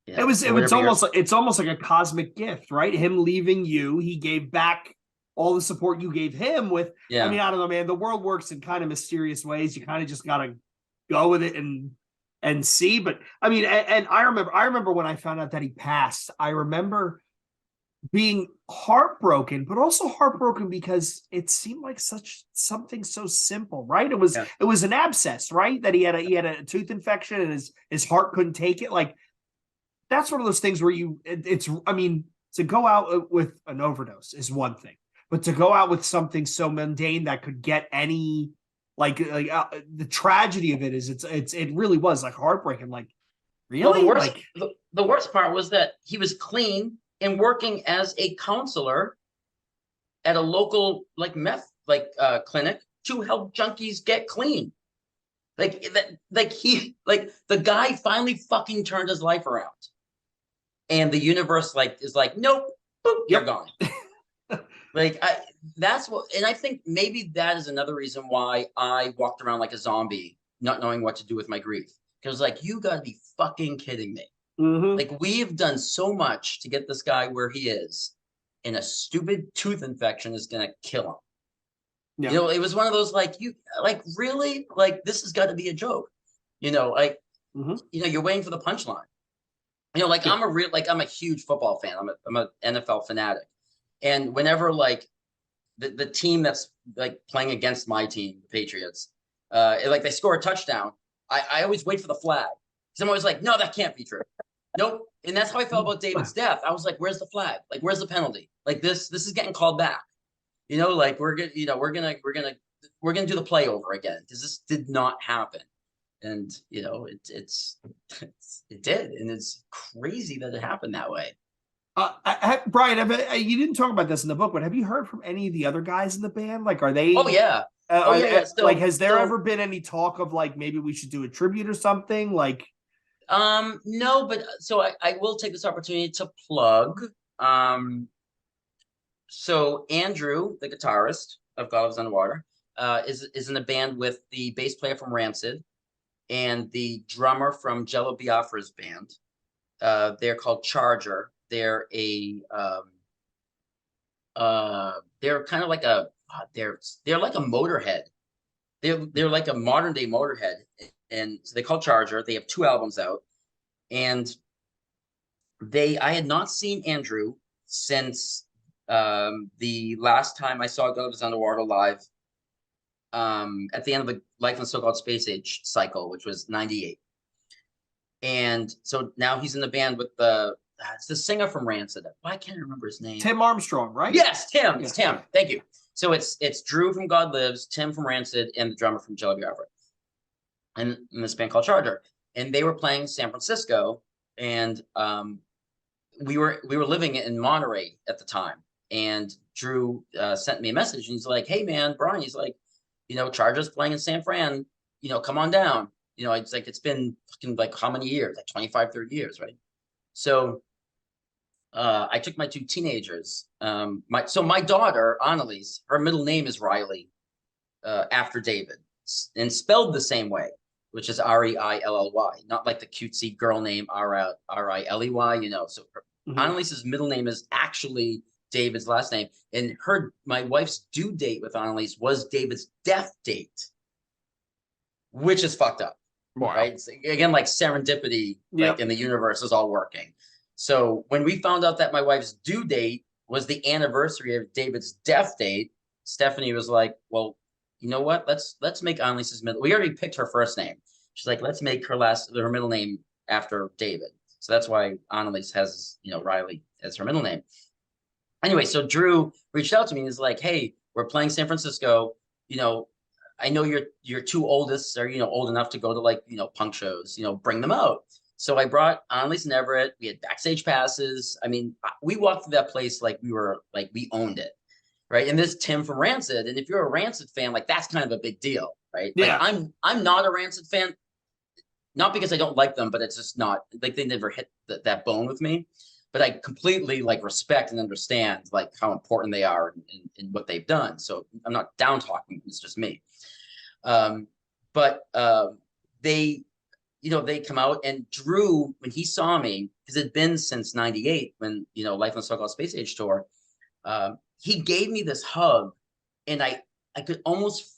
yeah, it's almost like a cosmic gift, right? Him leaving you, he gave back all the support you gave him with. I mean, I don't know, man. The world works in kind of mysterious ways. You kind of just gotta go with it and see. But I mean, and I remember when I found out that he passed. I remember being heartbroken, but also heartbroken because it seemed like something so simple, right? It was an abscess, right? That he had a tooth infection and his heart couldn't take it. Like that's one of those things where I mean, to go out with an overdose is one thing, but to go out with something so mundane that could get any the tragedy of it is it really was like heartbreaking. Like really, well, the worst part was that he was clean and working as a counselor at a local like meth clinic to help junkies get clean. The guy finally fucking turned his life around, and the universe is like, nope, boop, you're gone. That's what, and I think maybe that is another reason why I walked around like a zombie, not knowing what to do with my grief. Because like, you gotta be fucking kidding me. Mm-hmm. Like we've done so much to get this guy where he is, and a stupid tooth infection is gonna kill him. Yeah. You know, it was one of those really, like this has got to be a joke. You know, like you know, you're waiting for the punchline. You know, like I'm a huge football fan. I'm a NFL fanatic. And whenever like the team that's like playing against my team, the Patriots, like they score a touchdown, I always wait for the flag. Because I'm always like, no, that can't be true. Nope, And that's how I felt about David's death. I was like, where's the flag? Like, where's the penalty? Like this is getting called back. Like we're gonna do the play over again because this did not happen. And it did, and it's crazy that it happened that way. Brian, you didn't talk about this in the book, but have you heard from any of the other guys in the band? Like, are they? Oh yeah. Like, has there ever been any talk of like maybe we should do a tribute or something? Like, no, but so I will take this opportunity to plug. So Andrew, the guitarist of God Lives Underwater, is in a band with the bass player from Rancid and the drummer from Jello Biafra's band. They're called Charger. They're they're kind of like they're like a Motorhead. They're like a modern day Motorhead, and so they call Charger. They have 2 albums out, and I had not seen Andrew since the last time I saw God Lives Underwater live, at the end of the Life in the So-Called Space Age cycle, which was '98. And so now he's in the band with it's the singer from Rancid. Why can't I remember his name? Tim Armstrong, right? Yes, Tim. Yeah. It's Tim. Thank you. So it's Drew from God Lives, Tim from Rancid, and the drummer from Jello Biafra, and in this band called Charger. And they were playing in San Francisco, and we were living in Monterey at the time. And Drew sent me a message, and he's like, "Hey man, Brian," he's like, Charger's playing in San Fran, come on down. It's like, it's been fucking like how many years? Like 25, 30 years, right? So I took my 2 teenagers. My daughter, Annalise, her middle name is Riley, after David, and spelled the same way, which is Reilly, not like the cutesy girl name Riley, So Annalise's middle name is actually David's last name, and my wife's due date with Annalise was David's death date, which is fucked up. Wow. Right? It's, again, like serendipity, like in the universe is all working. So when we found out that my wife's due date was the anniversary of David's death date, Stephanie was like, "Well, you know what? Let's make Annalise's middle." We already picked her first name. She's like, "Let's make her middle name after David." So that's why Annalise has Riley as her middle name. Anyway, so Drew reached out to me and is like, "Hey, we're playing San Francisco. I know your 2 oldest are old enough to go to like punk shows. Bring them out." So I brought Annalise and Everett. We had backstage passes. I mean, we walked through that place like we owned it, right? And this Tim from Rancid, and if you're a Rancid fan, like that's kind of a big deal, right? Yeah. Like, I'm not a Rancid fan, not because I don't like them, but it's just not like they never hit that bone with me. But I completely like respect and understand like how important they are in what they've done. So I'm not down talking. It's just me. But they come out, and Drew, when he saw me, because it'd been since '98 when Life on the So-Called Space Age tour, he gave me this hug, and I almost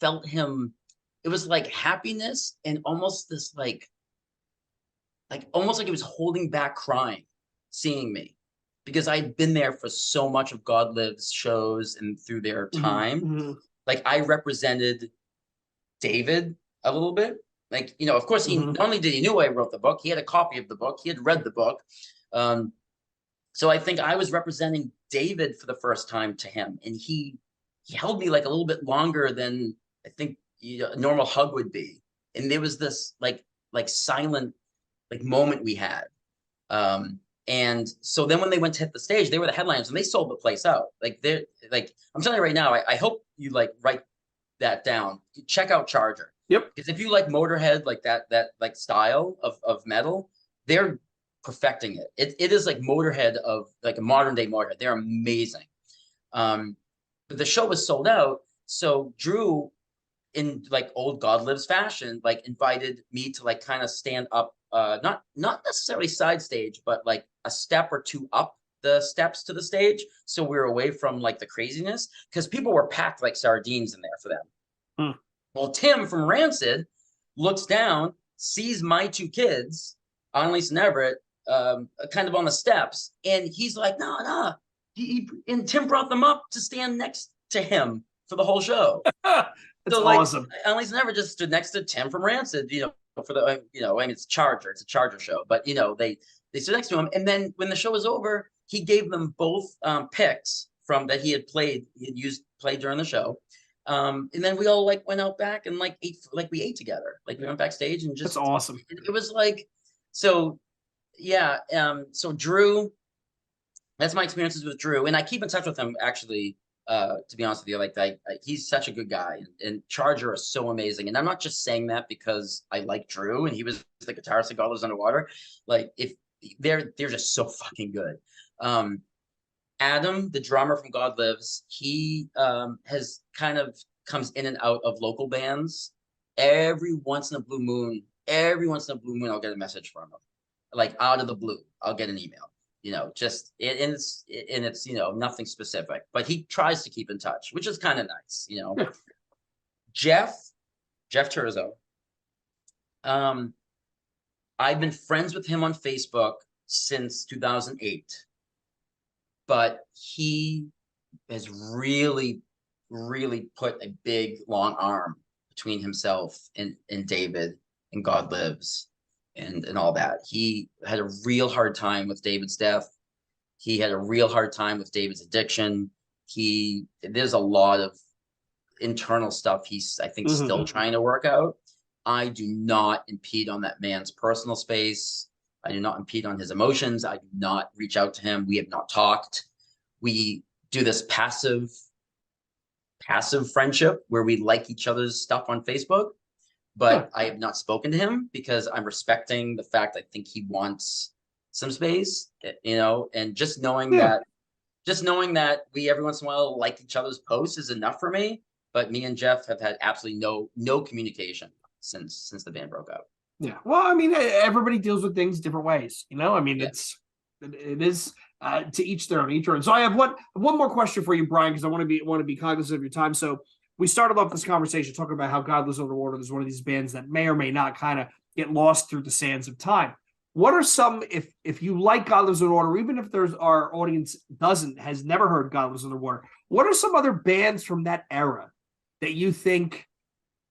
felt him. It was like happiness and almost this like almost like he was holding back crying, seeing me, because I'd been there for so much of God Lives shows and through their time. Like I represented David a little bit. Like, of course, not only did he knew I wrote the book, he had a copy of the book. He had read the book. So I think I was representing David for the first time to him. And he held me like a little bit longer than I think a normal hug would be. And there was this like silent moment we had. And so then when they went to hit the stage, they were the headliners and they sold the place out. Like they're like, I'm telling you right now, I hope you write that down. Check out Charger. Yep. Because if you like Motorhead, like that like style of metal, they're perfecting it. It is like Motorhead of like a modern day Motorhead. They're amazing. But the show was sold out. So Drew, in like old God Lives fashion, like invited me to like kind of stand up, not necessarily side stage, but like a step or 2 up the steps to the stage. So we were away from like the craziness, because people were packed like sardines in there for them. Well, Tim from Rancid looks down, sees my 2 kids, Annalise and Everett, kind of on the steps, and he's like, "No." And Tim brought them up to stand next to him for the whole show. That's so, like, awesome. Annalise and Everett just stood next to Tim from Rancid, for the I mean it's a Charger show, but they stood next to him, and then when the show was over, he gave them both picks from that he had played during the show. And then we all like went out back and like ate together. Like we went backstage and just That's awesome. it was like so yeah. So Drew, that's my experiences with Drew, and I keep in touch with him actually. To be honest with you, like he's such a good guy, and Charger is so amazing. And I'm not just saying that because I like Drew and he was the guitarist that God Lives Underwater. Like if they're just so fucking good. Adam, the drummer from God Lives, he has kind of comes in and out of local bands. Every once in a blue moon, I'll get a message from him, like out of the blue. I'll get an email. It's nothing specific, but he tries to keep in touch, which is kind of nice. Jeff Turzo. I've been friends with him on Facebook since 2008, but he has really, really put a big long arm between himself and David and God Lives. And all that. He had a real hard time with David's death. He had a real hard time with David's addiction. There's a lot of internal stuff he's, I think, still trying to work out. I do not impede on that man's personal space. I do not impede on his emotions. I do not reach out to him. We have not talked. We do this passive friendship where we like each other's stuff on Facebook. But I have not spoken to him because I'm respecting the fact I think he wants some space, and just knowing that we every once in a while like each other's posts is enough for me. But me and Jeff have had absolutely no communication since the band broke up. Yeah. Well, I mean, everybody deals with things different ways, I mean, it is to each their own. So I have one more question for you, Brian, because I want to be cognizant of your time. So we started off this conversation talking about how God Lives Underwater is one of these bands that may or may not kind of get lost through the sands of time. What are some, if you like God Lives Underwater, even if our audience has never heard God Lives Underwater, what are some other bands from that era that you think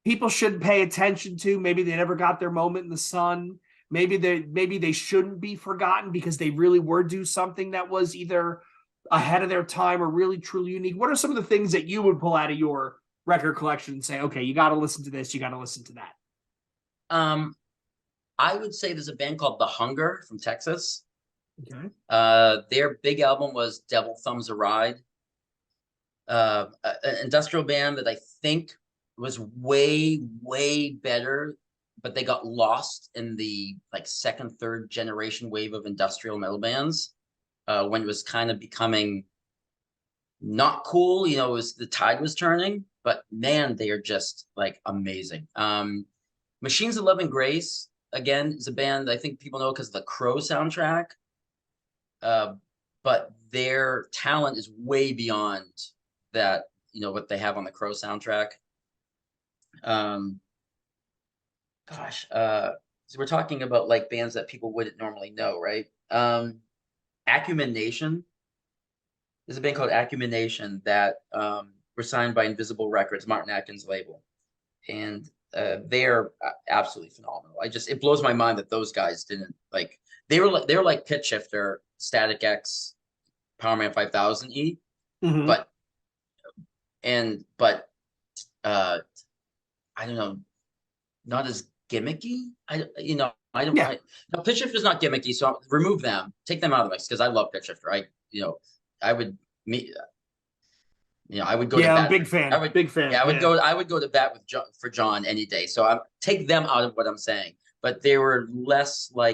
people should pay attention to? Maybe they never got their moment in the sun. Maybe they shouldn't be forgotten because they really were do something that was either ahead of their time or really truly unique. What are some of the things that you would pull out of your record collection and say, okay, you got to listen to this, you got to listen to that? I would say there's a band called The Hunger from Texas. Okay. Their big album was Devil Thumbs a Ride. An industrial band that I think was way, way better, but they got lost in the second, third generation wave of industrial metal bands when it was kind of becoming not cool. The tide was turning. But man, they are just amazing. Machines of Love and Grace, again, is a band I think people know because of the Crow soundtrack. But their talent is way beyond that, what they have on the Crow soundtrack. So we're talking about bands that people wouldn't normally know, right? Acumen Nation. There's a band called Acumen Nation that were signed by Invisible Records, Martin Atkins' label, and they're absolutely phenomenal. It blows my mind that those guys didn't they were like Pitch Shifter, Static X, Powerman 5000E, but I don't know, not as gimmicky. I don't. Yeah. No, Pitch Shifter's not gimmicky, so remove them, take them out of the mix because I love Pitch Shifter. I would go to bat. I'm a big fan. Big fan. Yeah, I would go to bat for John any day. So I take them out of what I'm saying. But they were less I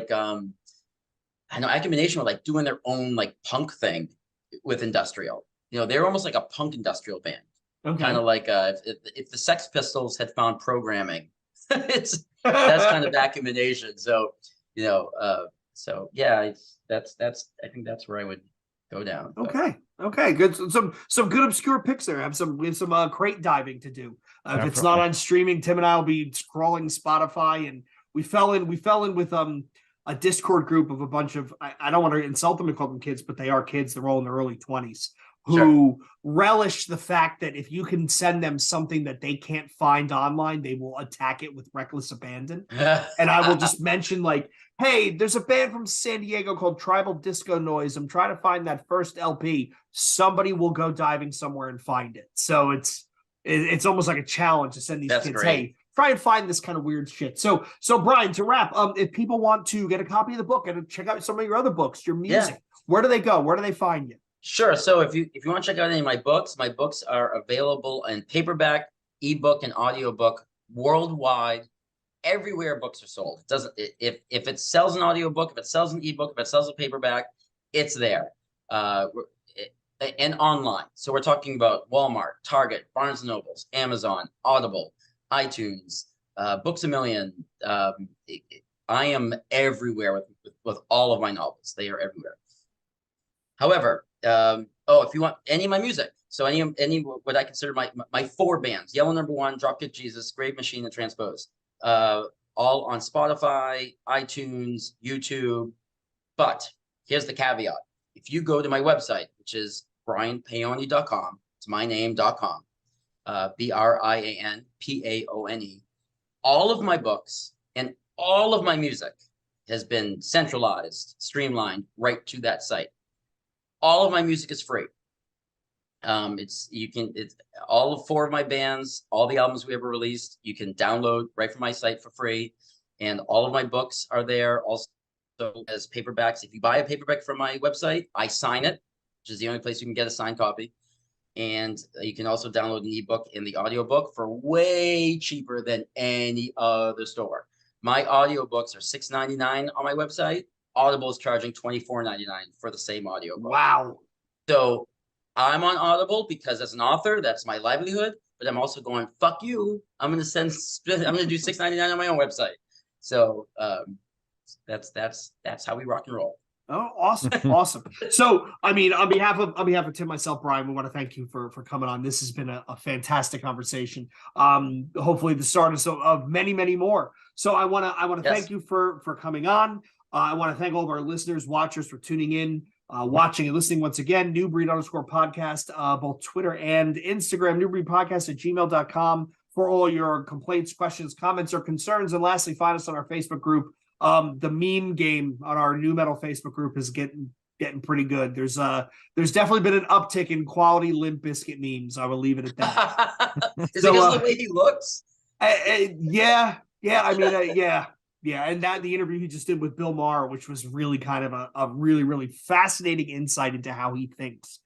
know Acumen Nation were doing their own punk thing with industrial. They're almost like a punk industrial band. Okay. Kind of if the Sex Pistols had found programming, that's kind of Acumen Nation. So so yeah, that's I think that's where I would go down. Okay, good. Some good obscure picks there. We have some crate diving to do. If it's not on streaming, Tim and I will be scrolling Spotify, and we fell in with a Discord group of a bunch of I don't want to insult them and call them kids, but they are kids. They're all in their early 20s who relish the fact that if you can send them something that they can't find online, they will attack it with reckless abandon. And I will just mention, like, hey, there's a band from San Diego called Tribal Disco Noise. I'm trying to find that first LP. Somebody will go diving somewhere and find it. So it's almost like a challenge to send these That's kids, great. hey, try and find this kind of weird shit. So Brian, to wrap, if people want to get a copy of the book and check out some of your other books, your music, where do they go? Where do they find you? Sure. So if you want to check out any of my books are available in paperback, ebook, and audiobook worldwide. Everywhere books are sold. It doesn't if it sells an audiobook, if it sells an ebook, if it sells a paperback, it's there. And online. So we're talking about Walmart, Target, Barnes and Nobles, Amazon, Audible, iTunes, Books A Million. I am everywhere with all of my novels. They are everywhere. However, if you want any of my music, so any what I consider my 4 bands: Yellow Number 1, Dropkick Jesus, Grave Machine, and Transpose, all on Spotify, iTunes, YouTube. But here's the caveat: if you go to my website, which is brianpaone.com, it's my name.com, BrianPaone, all of my books and all of my music has been centralized, streamlined right to that site. All of my music is free. It's all of 4 of my bands, all the albums we ever released, you can download right from my site for free. And all of my books are there also as paperbacks. If you buy a paperback from my website, I sign it, which is the only place you can get a signed copy. And you can also download an ebook and the audiobook for way cheaper than any other store. My audiobooks are $6.99 on my website. Audible is charging $24.99 for the same audiobook. Wow. So I'm on Audible because as an author, that's my livelihood. But I'm also going, fuck you. I'm gonna do $6.99 on my own website. So that's how we rock and roll. Oh, awesome. Awesome. So, I mean, on behalf of Tim, myself, Brian, we want to thank you for coming on. This has been a fantastic conversation. Hopefully the start of many, many more. So I want to thank you for coming on. I want to thank all of our listeners, watchers for tuning in, watching and listening once again. NewBreed_podcast, both Twitter and Instagram, newbreedpodcast@gmail.com for all your complaints, questions, comments, or concerns. And lastly, find us on our Facebook group. The meme game on our new metal Facebook group is getting pretty good. There's definitely been an uptick in quality Limp Bizkit memes. I will leave it at that. Is it because of the way he looks? Yeah. I mean, yeah. And that the interview he just did with Bill Maher, which was really kind of a really, really fascinating insight into how he thinks.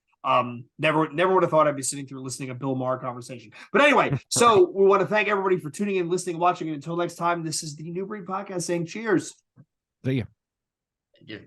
Never would have thought I'd be sitting through listening to Bill Maher conversation. But anyway, so we want to thank everybody for tuning in, listening, watching. And until next time, this is the New Breed Podcast saying cheers. See ya. Thank you.